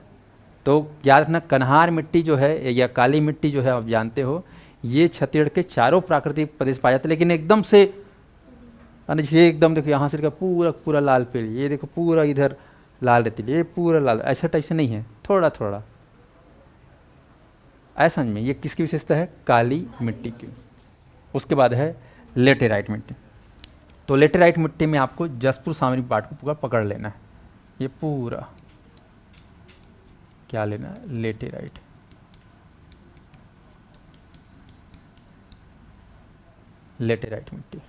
तो याद रखना, कन्हार मिट्टी जो है या काली मिट्टी जो है, आप जानते हो ये छत्तीसगढ़ के चारों प्राकृतिक प्रदेश पाया जाता है। लेकिन एकदम से ये एकदम देखो यहाँ से पूरा लाल पेड़, ये देखो पूरा इधर लाल रेतीली, ये पूरा लाल, ऐसा टाइप से नहीं है, थोड़ा थोड़ा ऐसा में। ये किसकी विशेषता है? काली मिट्टी की। उसके बाद है लेटेराइट मिट्टी। तो लेटेराइट मिट्टी में आपको जसपुर सामरिक पाठ को पूरा पकड़ लेना है, ये पूरा क्या लेना है? लेटेराइट। लेटेराइट मिट्टी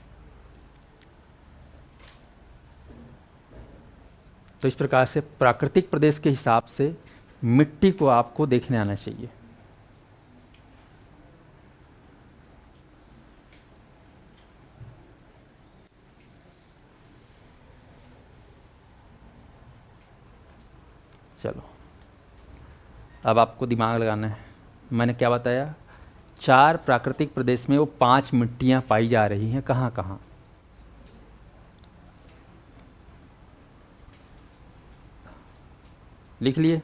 तो इस प्रकार से प्राकृतिक प्रदेश के हिसाब से मिट्टी को आपको देखने आना चाहिए। चलो, अब आपको दिमाग लगाना है। मैंने क्या बताया, 4 प्राकृतिक प्रदेश में वो 5 मिट्टियां पाई जा रही हैं। कहाँ कहाँ? लिख लिए?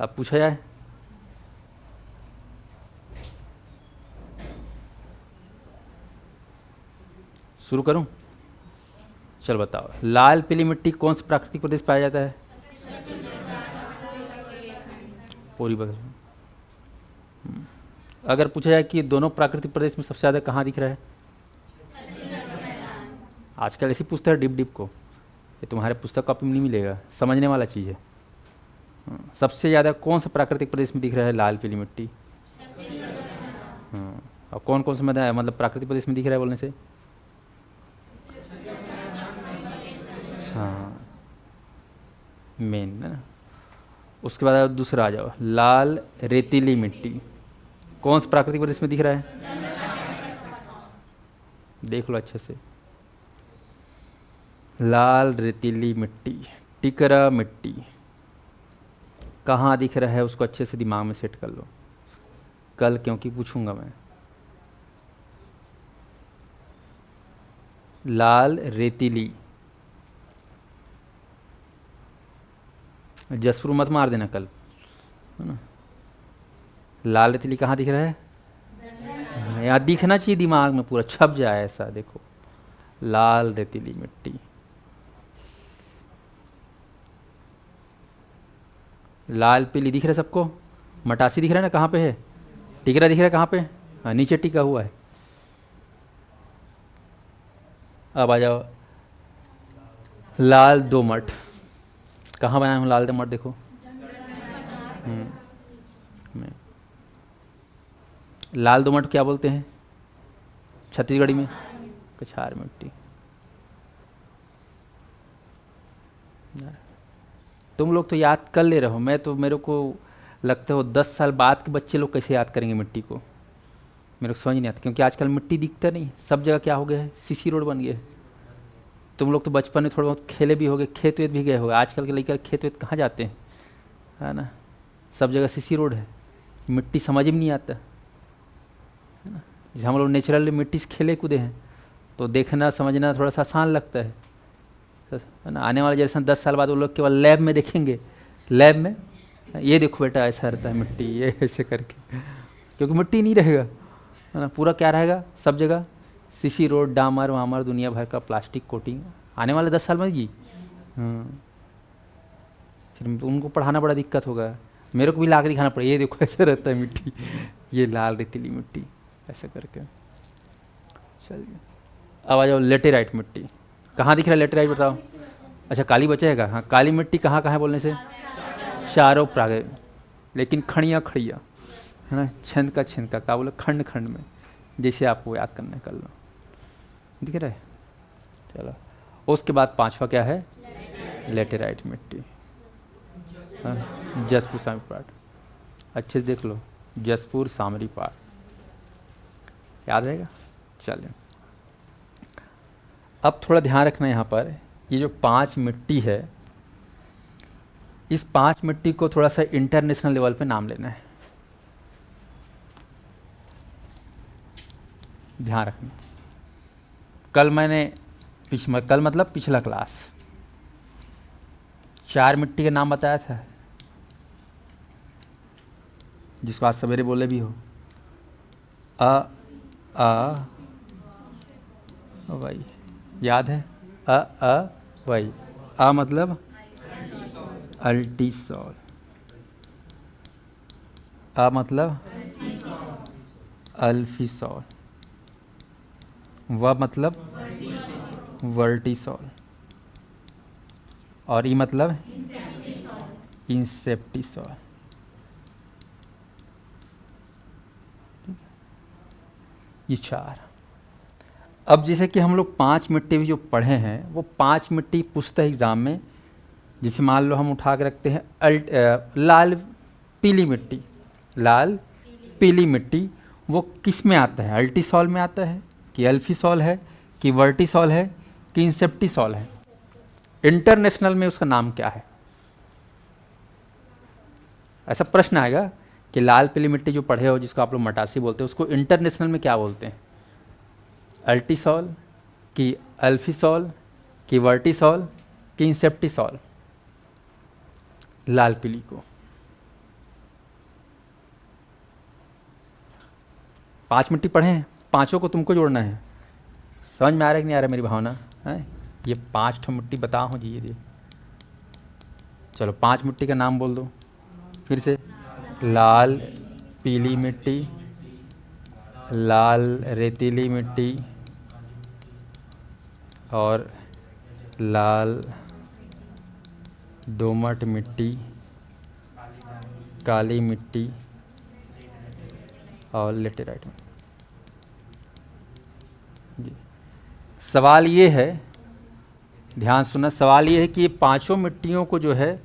अब पूछा जाए। शुरू करूं? चल बताओ, लाल पीली मिट्टी कौन सा प्राकृतिक प्रदेश पाया जाता है? पूरी बगल। अगर पूछा जाए कि दोनों प्राकृतिक प्रदेश में सबसे ज़्यादा कहाँ दिख रहा है? आजकल ऐसी पूछता है डिप डिप को, ये तुम्हारे पुस्तक कॉपी में नहीं मिलेगा, समझने वाला चीज़ है। सबसे ज़्यादा कौन सा प्राकृतिक प्रदेश में दिख रहा है लाल पीली मिट्टी? और कौन कौन सा मतलब प्राकृतिक प्रदेश में दिख रहा है बोलने से? हाँ, मेन है ना। उसके बाद दूसरा आ जाओ, लाल रेतीली मिट्टी कौन सा प्राकृतिक प्रदेश में दिख रहा है? देख लो अच्छे से, लाल रेतीली मिट्टी। टिकरा मिट्टी कहाँ दिख रहा है, उसको अच्छे से दिमाग में सेट कर लो, कल क्योंकि पूछूंगा मैं। लाल रेतीली, जसपुर मत मार देना कल, है ना। लाल रेतीली कहाँ दिख रहा है? यहाँ दिखना चाहिए, दिमाग में पूरा छप जाए ऐसा। देखो, लाल रेतीली मिट्टी। लाल पीली दिख रहा है सबको? मटासी दिख रहा है ना, कहाँ पे है? टिकरा दिख रहा है कहाँ पे? हाँ, नीचे टिका हुआ है। अब आ जाओ, लाल दोमट कहाँ बनाया हूँ? लाल दोमट देखो, लाल दोमट क्या बोलते हैं छत्तीसगढ़ी में? कछार मिट्टी। तुम लोग तो याद कर ले रहे हो, मैं तो, मेरे को लगता है वो 10 साल बाद के बच्चे लोग कैसे याद करेंगे मिट्टी को, मेरे को समझ नहीं आता। क्योंकि आजकल मिट्टी दिखता नहीं, सब जगह क्या हो गया है, सीसी रोड बन गए है। तुम लोग तो बचपन में थोड़ा बहुत खेले भी होगे, खेत वेत भी गए हो। आजकल के लड़के खेत वेत कहाँ जाते हैं, है ना। सब जगह सीसी रोड है, मिट्टी समझ में नहीं आता, है ना। जैसे हम लोग नेचुरली मिट्टी से खेले कूदे हैं तो देखना समझना थोड़ा सा आसान लगता है ना। आने वाले जैसे 10 साल बाद वो लोग केवल लैब में देखेंगे, लैब में ये देखो बेटा ऐसा रहता है मिट्टी, ये ऐसे करके, क्योंकि मिट्टी नहीं रहेगा, है ना। पूरा क्या रहेगा, सब जगह सीसी रोड, डामर वामर, दुनिया भर का प्लास्टिक कोटिंग आने वाले 10 साल में जी। फिर उनको पढ़ाना बड़ा दिक्कत होगा, मेरे को भी ला के दिखाना पड़ेगा, ये देखो ऐसे रहता है मिट्टी, ये लाल रेतीली मिट्टी, ऐसा करके। चलिए, अब आ जाओ लेटेराइट मिट्टी। कहाँ दिख रहा है लेटेराइट बताओ? अच्छा, काली बचेगा। हाँ, काली मिट्टी कहाँ कहाँ है बोलने से? चारों प्राग, लेकिन खड़िया खड़िया, है ना। छंद का छिंद का बोले, खंड खंड में, जैसे आपको याद करना है कर लो, दिख रहा है। चलो, उसके बाद 5वां क्या है? लेटेराइट मिट्टी। हाँ, जसपुर सामरी पाठ, अच्छे से देख लो, जसपुर सामरी पाठ, याद रहेगा। चलिए, अब थोड़ा ध्यान रखना यहाँ पर, ये जो 5 मिट्टी है, इस 5 मिट्टी को थोड़ा सा इंटरनेशनल लेवल पे नाम लेना है, ध्यान रखना। कल मैंने कल मतलब पिछला क्लास 4 मिट्टी के नाम बताया था, जिसको आज सवेरे बोले भी हो। वही याद है, वही। मतलब अल्टीसॉल, मतलब अल्फीसॉल, व मतलब वर्टिसॉल, और ई मतलब इंसेप्टिसॉल। ये 4। अब जैसे कि हम लोग 5 मिट्टी भी जो पढ़े हैं, वो 5 मिट्टी पुस्तक एग्ज़ाम में जिसे मान लो हम उठा के रखते हैं लाल पीली मिट्टी, लाल पीली मिट्टी, वो किस में आता है? अल्टीसॉल में आता है कि अल्फीसॉल है कि वर्टीसॉल है कि इंसेप्टीसॉल है? इंटरनेशनल में उसका नाम क्या है? ऐसा प्रश्न आएगा कि लाल पीली मिट्टी जो पढ़े हो, जिसको आप लोग मटासी बोलते हैं, उसको इंटरनेशनल में क्या बोलते हैं? अल्टीसॉल कि अल्फीसॉल कि वर्टीसॉल कि इंसेप्टीसॉल? लाल पीली को 5 मिट्टी पढ़े हैं, पांचों को तुमको जोड़ना है। समझ में आ रहा है कि नहीं आ रहा मेरी भावना है? ये 5 ठो मिट्टी बताओ हो जी ये। चलो 5 मिट्टी का नाम बोल दो फिर से। लाल पीली मिट्टी, लाल रेतीली मिट्टी और लाल दोमट मिट्टी, काली मिट्टी और लेटेराइट मिट्टी। जी, सवाल ये है, ध्यान सुना, सवाल ये है कि ये पांचों मिट्टियों को जो है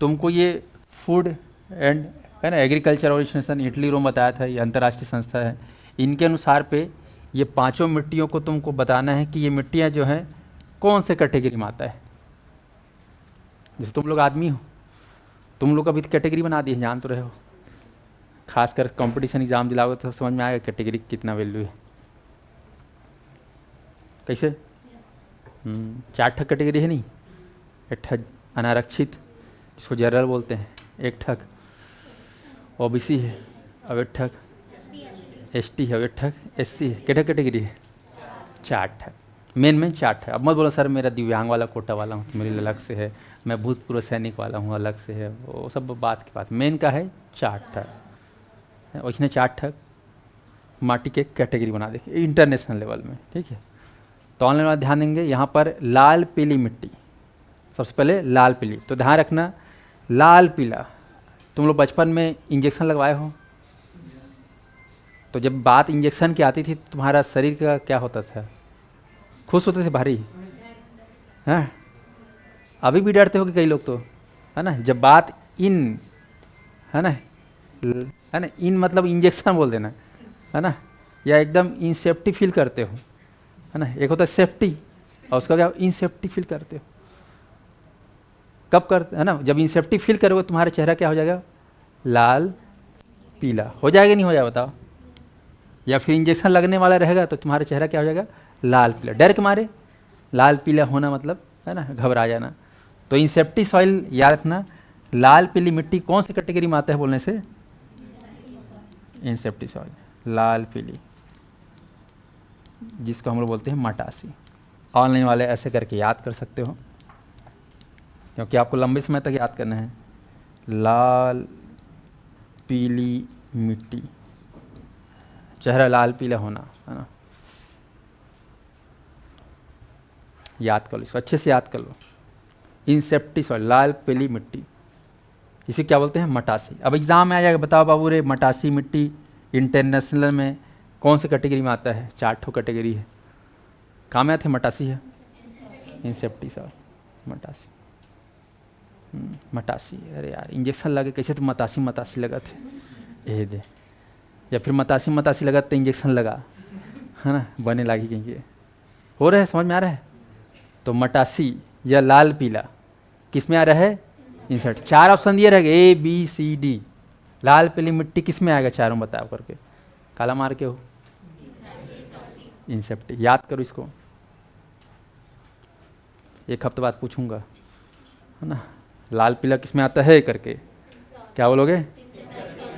तुमको ये फूड एंड है ना एग्रीकल्चर ऑर्गेनाइजेशन इटली रोम बताया था, ये अंतर्राष्ट्रीय संस्था है, इनके अनुसार पे ये पांचों मिट्टियों को तुमको बताना है कि ये मिट्टियाँ जो हैं कौन से कैटेगरी में आता है। जैसे तुम लोग आदमी हो, तुम लोग अभी कैटेगरी बना दी है, जान तो रहे हो। खासकर कंपटीशन एग्जाम दिलाओगे तो समझ में आएगा कैटेगरी कितना वैल्यू है। कैसे? 4 ठक कैटेगरी है नहीं, एक ठक अनारक्षित जिसको जनरल बोलते हैं, एक ठक ओबीसी है, अब एक ठक एसटी है, अब एक ठक एससी है। कितना कैटेगरी है? 4 ठक। मेन 4 ठक। अब मत बोलो सर मेरा दिव्यांग वाला कोटा वाला हूँ तो मेरे लिए अलग से है, मैं भूतपूर्व सैनिक वाला हूँ अलग से है, वो सब बात की बात। मेन का है 4 ठक। उसने 4 ठक माटी के कैटेगरी बना दे इंटरनेशनल लेवल में, ठीक है। तो ऑनलाइन वाला ध्यान देंगे यहाँ पर लाल पीली मिट्टी, सबसे पहले लाल पीली। तो ध्यान रखना लाल पीला, तुम लोग बचपन में इंजेक्शन लगवाए हो, तो जब बात इंजेक्शन की आती थी तुम्हारा शरीर का क्या होता था? खुश होते थे भारी, हैं? अभी भी डरते हो कि कई लोग तो, है ना, जब बात इन है ना, है ना, इन मतलब इंजेक्शन बोल देना, है ना, या एकदम इनसेफ्टी फील करते हो, है ना। एक होता है सेफ्टी और उसका क्या इनसेफ्टी फील करते हो। कब करते है ना? जब इनसेफ्टी फील करोगे तुम्हारा चेहरा क्या हो जाएगा? लाल पीला हो जाएगा, नहीं हो जाएगा बताओ? या फिर इंजेक्शन लगने वाला रहेगा तो तुम्हारा चेहरा क्या हो जाएगा? लाल पीला। डर के मारे लाल पीला होना मतलब है ना घबरा जाना। तो इंसेप्टी सॉइल याद रखना, लाल पीली मिट्टी कौन सी कैटेगरी में आता है बोलने से? इंसेप्टी सॉइल, लाल पीली, जिसको हम लोग बोलते हैं मटासी। ऑनलाइन वाले ऐसे करके याद कर सकते हो, क्योंकि आपको लंबे समय तक याद करना है। लाल पीली मिट्टी, चेहरा लाल पीला होना, है ना, याद कर लो इसको, अच्छे से याद कर लो। इंसेप्टी सॉइल, लाल पीली मिट्टी, इसे क्या बोलते हैं? मटासी। अब एग्जाम में आ जाएगा, बताओ बाबू रे मटासी मिट्टी इंटरनेशनल में कौन सी कैटेगरी में आता है? 4 ठो कैटेगरी है, कहाँ में आते हैं? मटासी है, इंसेप्टी सॉइल, मटासी। मटासी, अरे यार इंजेक्शन लगे कैसे तो मतासी मतासी लगा थे ये दे, या फिर मतासी मतासी लगा तो इंजेक्शन लगा, है ना, बने लगी कहीं के हो रहा है, समझ में आ रहा है? तो मटासी या लाल पीला किस में आ रहा है? इंसर्ट। 4 ऑप्शन दिए रहेगा ABCD। लाल पीली मिट्टी किस में आएगा? चारों बताओ करके, काला मार के हो, इंसेप्टी। याद करो इसको, एक हफ्ते बाद पूछूंगा, है ना, लाल पीला किस में आता है करके, क्या बोलोगे?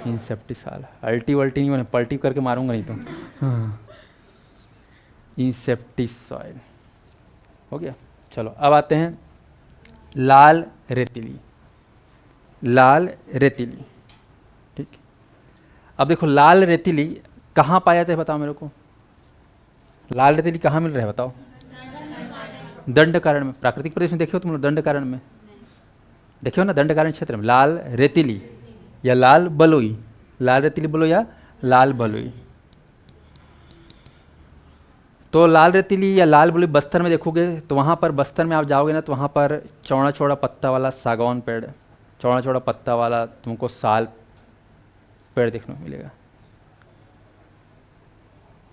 इंसेप्टी साल। अल्टी वल्टी नहीं, मैंने पल्टी करके मारूंगा नहीं तो। इंसेप्टी सॉइल हो गया। चलो अब आते हैं लाल रेतीली, लाल रेतीली, ठीक। अब देखो लाल रेतीली कहाँ पाया जाता है बताओ मेरे को? लाल रेतीली कहाँ मिल रहा है बताओ? दंडकारण्य में। प्राकृतिक प्रदेश में देखियो तुम लोग, दंडकारण्य में देखियो ना, दंडकारण्य क्षेत्र में लाल रेतीली या लाल बलुई, लाल रेतीली बोलो या लाल बलुई, तो लाल रेतीली या लाल बलुई बस्तर में देखोगे तो वहाँ पर बस्तर में आप जाओगे ना तो वहाँ पर चौड़ा चौड़ा पत्ता वाला सागौन पेड़, चौड़ा चौड़ा पत्ता वाला तुमको साल पेड़ देखने को मिलेगा।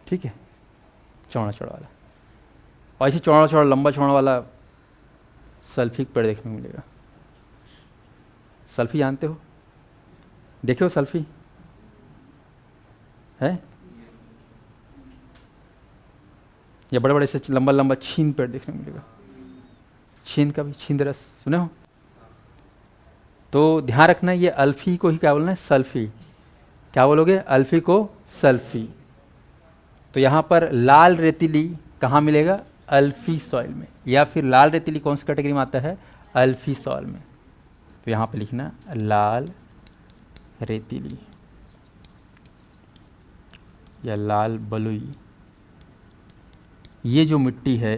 ठीक है, चौड़ा चौड़ा वाला, और ऐसे चौड़ा चौड़ा लंबा चौड़ा वाला सल्फी पेड़ देखने को मिलेगा। सल्फी जानते हो, देखे हो सल्फी है, या बड़े बड़े से लंबा लंबा छीन पेड़ देखने को मिलेगा। छीन का भी, छींद रस सुने हो? तो ध्यान रखना ये अल्फी को ही क्या बोलना है, सल्फी। क्या बोलोगे? अल्फी को सल्फी। तो यहाँ पर लाल रेतीली कहाँ मिलेगा? अल्फी सॉइल में। या फिर लाल रेतीली कौन सी कैटेगरी में आता है? अल्फी सॉइल में। तो यहाँ पर लिखना लाल रेतीली या लाल बलुई, ये जो मिट्टी है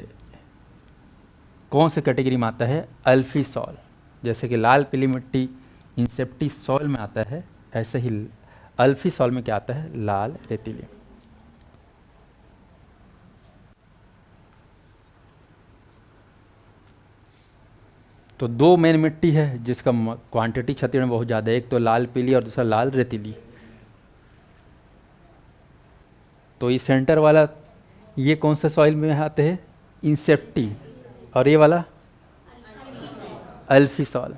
कौन से कैटेगरी में आता है? अल्फी सॉइल। जैसे कि लाल पीली मिट्टी इंसेप्टी सॉइल में आता है, ऐसे ही अल्फी सॉइल में क्या आता है? लाल रेतीली। तो दो मेन मिट्टी है जिसका क्वांटिटी छत्तीसगढ़ में बहुत ज़्यादा है, एक तो लाल पीली और दूसरा लाल रेतीली। तो ये सेंटर वाला ये कौन सा सॉइल में आते हैं? इंसेप्टी। और ये वाला अल्फी सॉइल।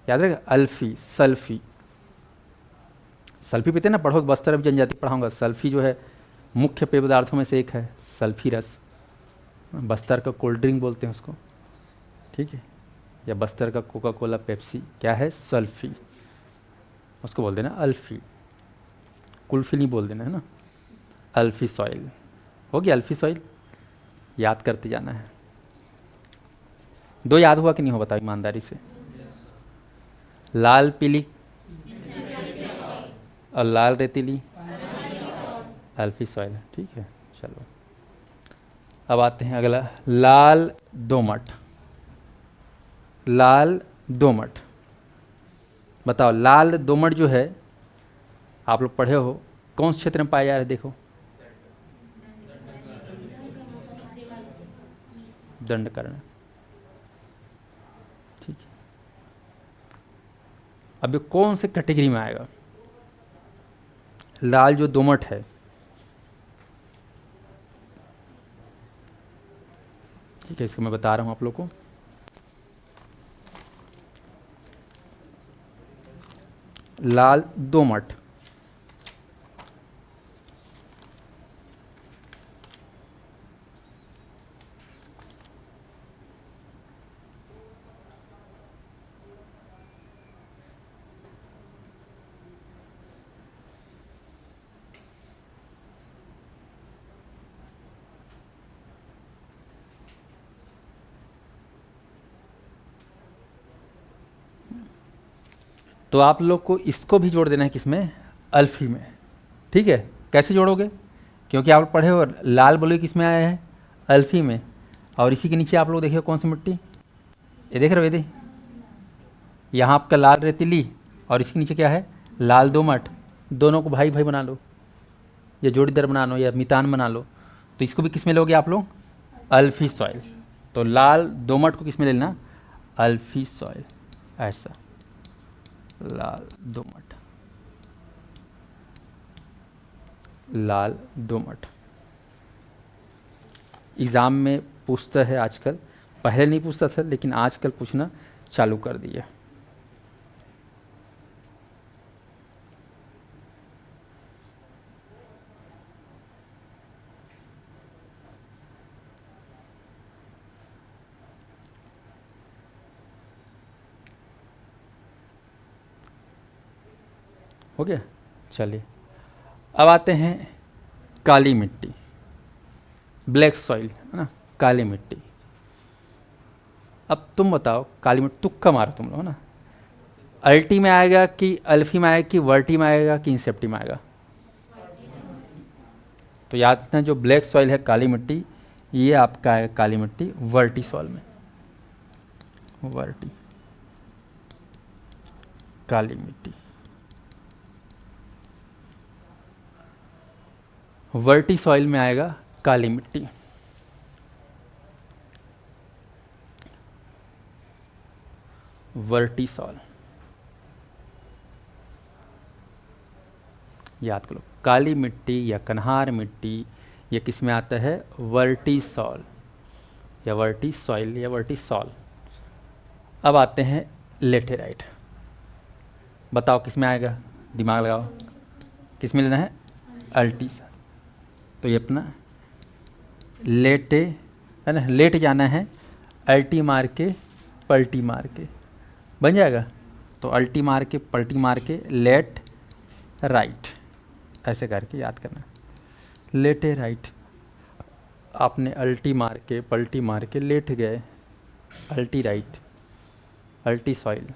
याद रखेगा, अल्फी सल्फी। सल्फी पीते हैं ना, पढ़ोगे बस्तर में जनजाति पढ़ाऊंगा। सल्फी जो है मुख्य पेय पदार्थों में से एक है, सल्फी रस। बस्तर का कोल्ड ड्रिंक बोलते हैं उसको, ठीक है, या बस्तर का कोका कोला पेप्सी क्या है? सल्फी। उसको बोल देना अल्फी, कुल्फी नहीं बोल देना, है ना। अल्फी सॉइल हो गया। अल्फी सॉइल याद करते जाना है। दो याद हुआ कि नहीं हो? बताओ ईमानदारी से। लाल पीली और लाल रेतीली अल्फी सॉइल। ठीक है, चलो अब आते हैं अगला, लाल दोमट। लाल दोमट, बताओ लाल दोमट जो है आप लोग पढ़े हो, कौन से क्षेत्र में पाया जा रहा है? देखो, दंडकर्ण। ठीक है, अब ये कौन से कैटेगरी में आएगा? लाल जो दोमट है, ठीक है, इसको मैं बता रहा हूं आप लोग को। लाल दोमट तो आप लोग को इसको भी जोड़ देना है किसमें? अल्फी में। ठीक है, कैसे जोड़ोगे? क्योंकि आप पढ़े हो लाल बलुई किस में आया है? अल्फी में। और इसी के नीचे आप लोग देखिए कौन सी मिट्टी, ये देख रहे हो? यदि यहाँ आपका लाल रेतीली और इसके नीचे क्या है? लाल दोमट। दोनों को भाई भाई बना लो, या जोड़ीदार बना लो, या मितान बना लो। तो इसको भी किस में लोगे आप लोग? अल्फी सॉइल। तो लाल दोमट को किस में लेना? अल्फी सॉइल। ऐसा लाल दोमट, लाल दोमट एग्ज़ाम में पूछता है आजकल, पहले नहीं पूछता था लेकिन आजकल पूछना चालू कर दिया। हो गया, चलिए अब आते हैं काली मिट्टी, ब्लैक सॉइल, है ना, काली मिट्टी। अब तुम बताओ, काली मिट्टी तुक्का मारो तुम लोग, है ना, अल्टी में आएगा कि अल्फी में आएगा कि वर्टी में आएगा कि इंसेप्टी में आएगा? तो याद रखना, जो ब्लैक सॉइल है काली मिट्टी, ये आपका है काली मिट्टी वर्टी सॉइल में। वर्टी काली मिट्टी, वर्टी सॉइल में आएगा काली मिट्टी, वर्टिसॉल, याद करो काली मिट्टी या कन्हार मिट्टी ये किस में आता है? वर्टिसॉल या वर्टिसॉइल या वर्टिसॉल। अब आते हैं लेटेराइट, बताओ किस में आएगा? दिमाग लगाओ, किस में लेना है? अल्टी। तो ये अपना लेटे है ना, लेट जाना है, अल्टी मार के पलटी मार के बन जाएगा। तो अल्टी मार के पलटी मार के लेट राइट, ऐसे करके याद करना। लेटे राइट, आपने अल्टी मार के पलटी मार के लेट गए, अल्टी राइट, अल्टी सॉइल।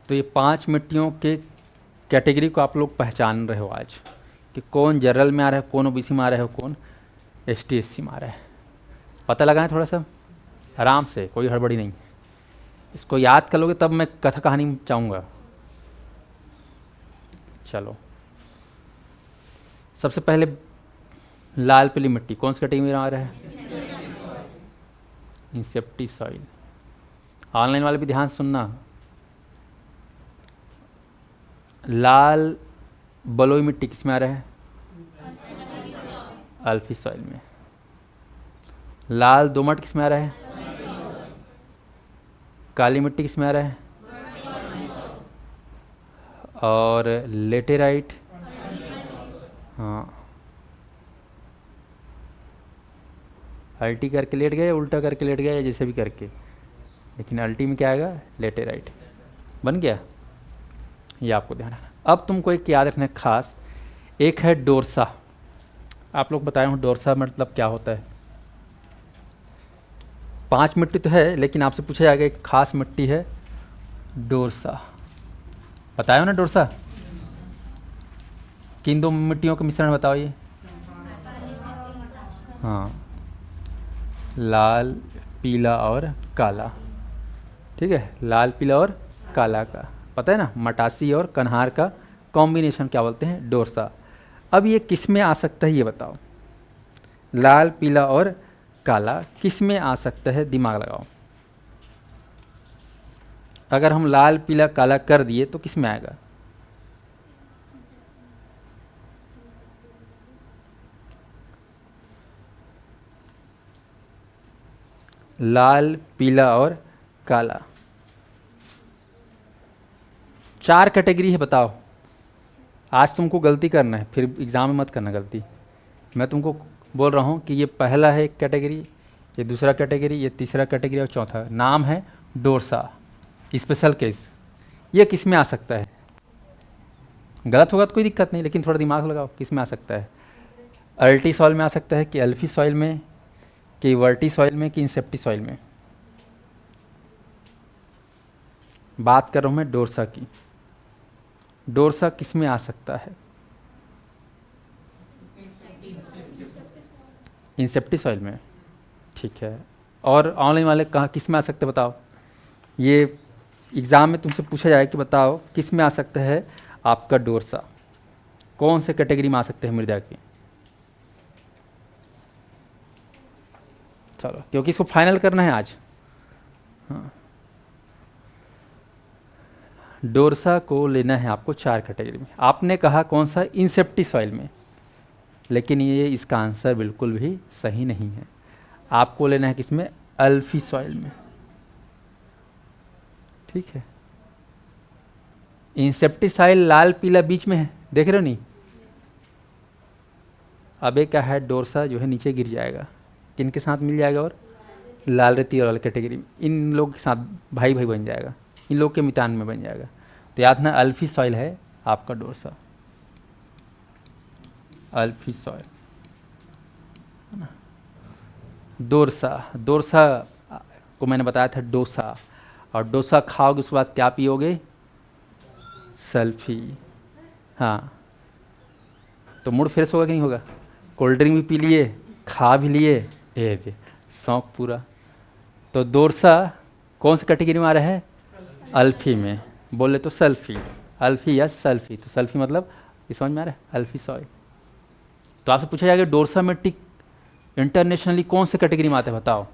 तो ये 5 मिट्टियों के कैटेगरी को आप लोग पहचान रहे हो आज, कि कौन जनरल में आ रहा है, कौन ओबीसी में आ रहा है, कौन एसटी एससी में आ रहा है। पता लगा है थोड़ा सा आराम से, कोई हड़बड़ी नहीं। इसको याद कर लोगे तब मैं कथा कहानी चाहूँगा। चलो, सबसे पहले लाल पीली मिट्टी कौन सी कैटेगरी में आ रहा है? इंसेप्टिसाइड। ऑनलाइन वाले भी ध्यान सुनना, लाल बलुई मिट्टी किस में आ रहा है? अल्फी सॉइल में। लाल दोमट किस में आ रहा है? काली मिट्टी किस में आ रहा है? और लेटेराइट, हाँ, अल्टी करके लेट गए, उल्टा करके लेट गए, जैसे भी करके, लेकिन अल्टी में क्या आएगा? लेटेराइट। बन गया, ये आपको ध्यान रखना। अब तुमको एक याद रखना है खास, एक है डोरसा। आप लोग बताए हो डोरसा मतलब क्या होता है? 5 मिट्टी तो है, लेकिन आपसे पूछा जाएगा एक खास मिट्टी है डोरसा। बताया हो ना डोरसा? किन दो मिट्टियों का मिश्रण बताओ ये? हाँ, लाल पीला और काला। ठीक है, लाल पीला और काला का पता है ना, मटासी और कन्हार का कॉम्बिनेशन क्या बोलते हैं? डोरसा। अब ये किस में आ सकता है ये बताओ? लाल पीला और काला किस में आ सकता है? दिमाग लगाओ। अगर हम लाल पीला काला कर दिए तो किस में आएगा? लाल पीला और काला 4 कैटेगरी है, बताओ। आज तुमको गलती करना है, फिर एग्ज़ाम में मत करना गलती। मैं तुमको बोल रहा हूँ कि ये पहला है एक कैटेगरी, ये दूसरा कैटेगरी, ये तीसरा कैटेगरी और चौथा नाम है डोरसा, स्पेशल केस। ये किस में आ सकता है? गलत होगा तो कोई दिक्कत नहीं, लेकिन थोड़ा दिमाग लगाओ, किस में आ सकता है? अल्टी सॉइल में आ सकता है कि अल्फी सॉइल में कि वर्टी सॉइल में कि इंसेप्टी सॉइल में? बात कर रहा हूँ मैं डोरसा की। डोरसा किस में आ सकता है? इंसेप्टी सॉइल में, ठीक है। और ऑनलाइन वाले कहाँ किस में आ सकते हैं बताओ? ये एग्ज़ाम में तुमसे पूछा जाए कि बताओ किस में आ सकता है आपका डोरसा, कौन से कैटेगरी में आ सकते हैं मृदा की? चलो, क्योंकि इसको फाइनल करना है आज। हाँ, डोरसा को लेना है आपको 4 कैटेगरी में। आपने कहा कौन सा? इंसेप्टी सॉइल में, लेकिन ये इसका आंसर बिल्कुल भी सही नहीं है। आपको लेना है किसमें? अल्फी सॉइल में, ठीक है। इंसेप्टिसाइड लाल पीला बीच में है, देख रहे हो नहीं? अब एक क्या है, डोरसा जो है नीचे गिर जाएगा, किनके साथ मिल जाएगा? और लाल रेती और लाल कैटेगरी में, इन लोग के साथ भाई भाई बन जाएगा, इन लोग के मितान में बन जाएगा। तो याद ना, अल्फी सॉइल है आपका डोरसा, अल्फी सॉइल। डोरसा, डोरसा को मैंने बताया था डोसा, और डोसा खाओगे उसके बाद क्या पियोगे? सल्फी। हाँ, तो मूड फ्रेश होगा कि नहीं होगा? कोल्ड ड्रिंक भी पी लिए, खा भी लिए, ये शौक पूरा। तो डोरसा कौन सी कैटेगरी में आ रहा है? अल्फी में, बोले तो सल्फी। अल्फी या सल्फी। तो सल्फी मतलब ये समझ में आ रहा है, अल्फी सॉइल। तो आपसे पूछा जाएगा डोरसा मिट्टी इंटरनेशनली कौन से कैटेगरी में आते हैं बताओ,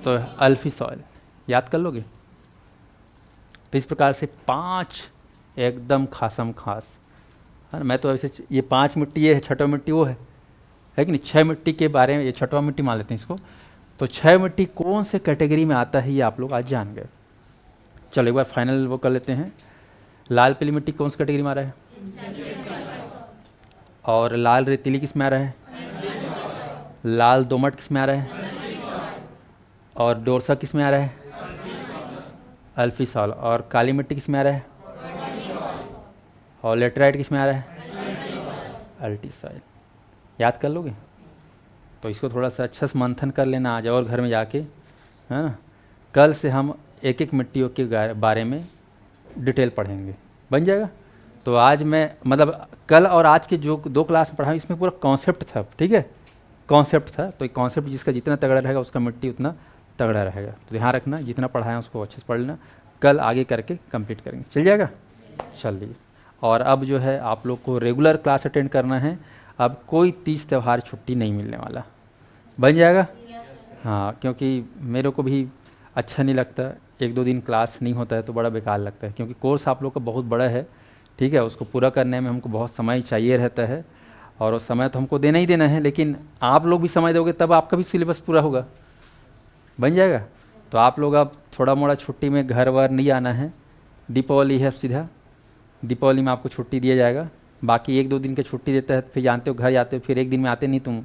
तो अल्फी सॉइल, याद कर लोगे। तो इस प्रकार से 5 एकदम खासम खास है ना। मैं तो ऐसे ये 5 मिट्टी ये है, छठवा मिट्टी वो है कि नहीं। 6 मिट्टी के बारे में, ये छठवा मिट्टी मान लेते हैं इसको। तो 6 मिट्टी कौन से कैटेगरी में आता है ये आप लोग आज जान गए। चलो एक बार फाइनल वो कर लेते हैं। लाल पीली मिट्टी कौन सी कैटेगरी में आ रहा है, और लाल रेतीली किस में आ रहा है, लाल दोमट किस में आ रहा है, और डोरसा किस में आ रहा है, अल्फी सॉइल। और काली मिट्टी किस में आ रहा है, और लेटराइट किस में आ रहा है, अल्टी सॉइल। याद कर लोगे। तो इसको थोड़ा सा अच्छा से मंथन कर लेना आज और घर में जाके, है ना। कल से हम एक एक मिट्टियों के बारे में डिटेल पढ़ेंगे, बन जाएगा। तो आज मैं मतलब कल और आज के जो 2 क्लास में पढ़ा इसमें पूरा कॉन्सेप्ट था, ठीक है, कॉन्सेप्ट था। तो कॉन्सेप्ट जिसका जितना तगड़ा रहेगा उसका मिट्टी उतना तगड़ा रहेगा। तो ध्यान रखना, जितना पढ़ाया उसको अच्छे से पढ़ लेना, कल आगे करके कंप्लीट करेंगे, चल जाएगा। चलिए, और अब जो है आप लोग को रेगुलर क्लास अटेंड करना है। अब कोई तीज त्यौहार छुट्टी नहीं मिलने वाला, बन जाएगा। हाँ, क्योंकि मेरे को भी अच्छा नहीं लगता 1-2 दिन क्लास नहीं होता है तो बड़ा बेकार लगता है, क्योंकि कोर्स आप लोग का बहुत बड़ा है, ठीक है। उसको पूरा करने में हमको बहुत समय चाहिए रहता है, और वो समय तो हमको देना ही देना है, लेकिन आप लोग भी समय दोगे तब आपका भी सिलेबस पूरा होगा, बन जाएगा। तो आप लोग अब थोड़ा मोड़ा छुट्टी में घर वर नहीं आना है। दीपावली है, सीधा दीपावली में आपको छुट्टी दिया जाएगा। बाकी 1-2 दिन की छुट्टी देता है, फिर जानते हो घर जाते हो, फिर 1 दिन में आते नहीं तुम,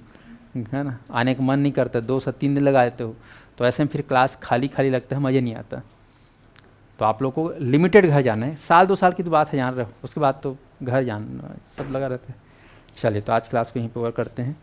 है ना। आने का मन नहीं करता, 2 से 3 दिन लगा देते हो, तो ऐसे में फिर क्लास खाली खाली लगता है, मज़े नहीं आता। तो आप लोग को लिमिटेड घर जाना है, 1-2 साल की तो बात है, जान रहे हो, उसके बाद तो घर जाना सब लगा रहता है। चलिए, तो आज क्लास को यहीं पर ओवर करते हैं।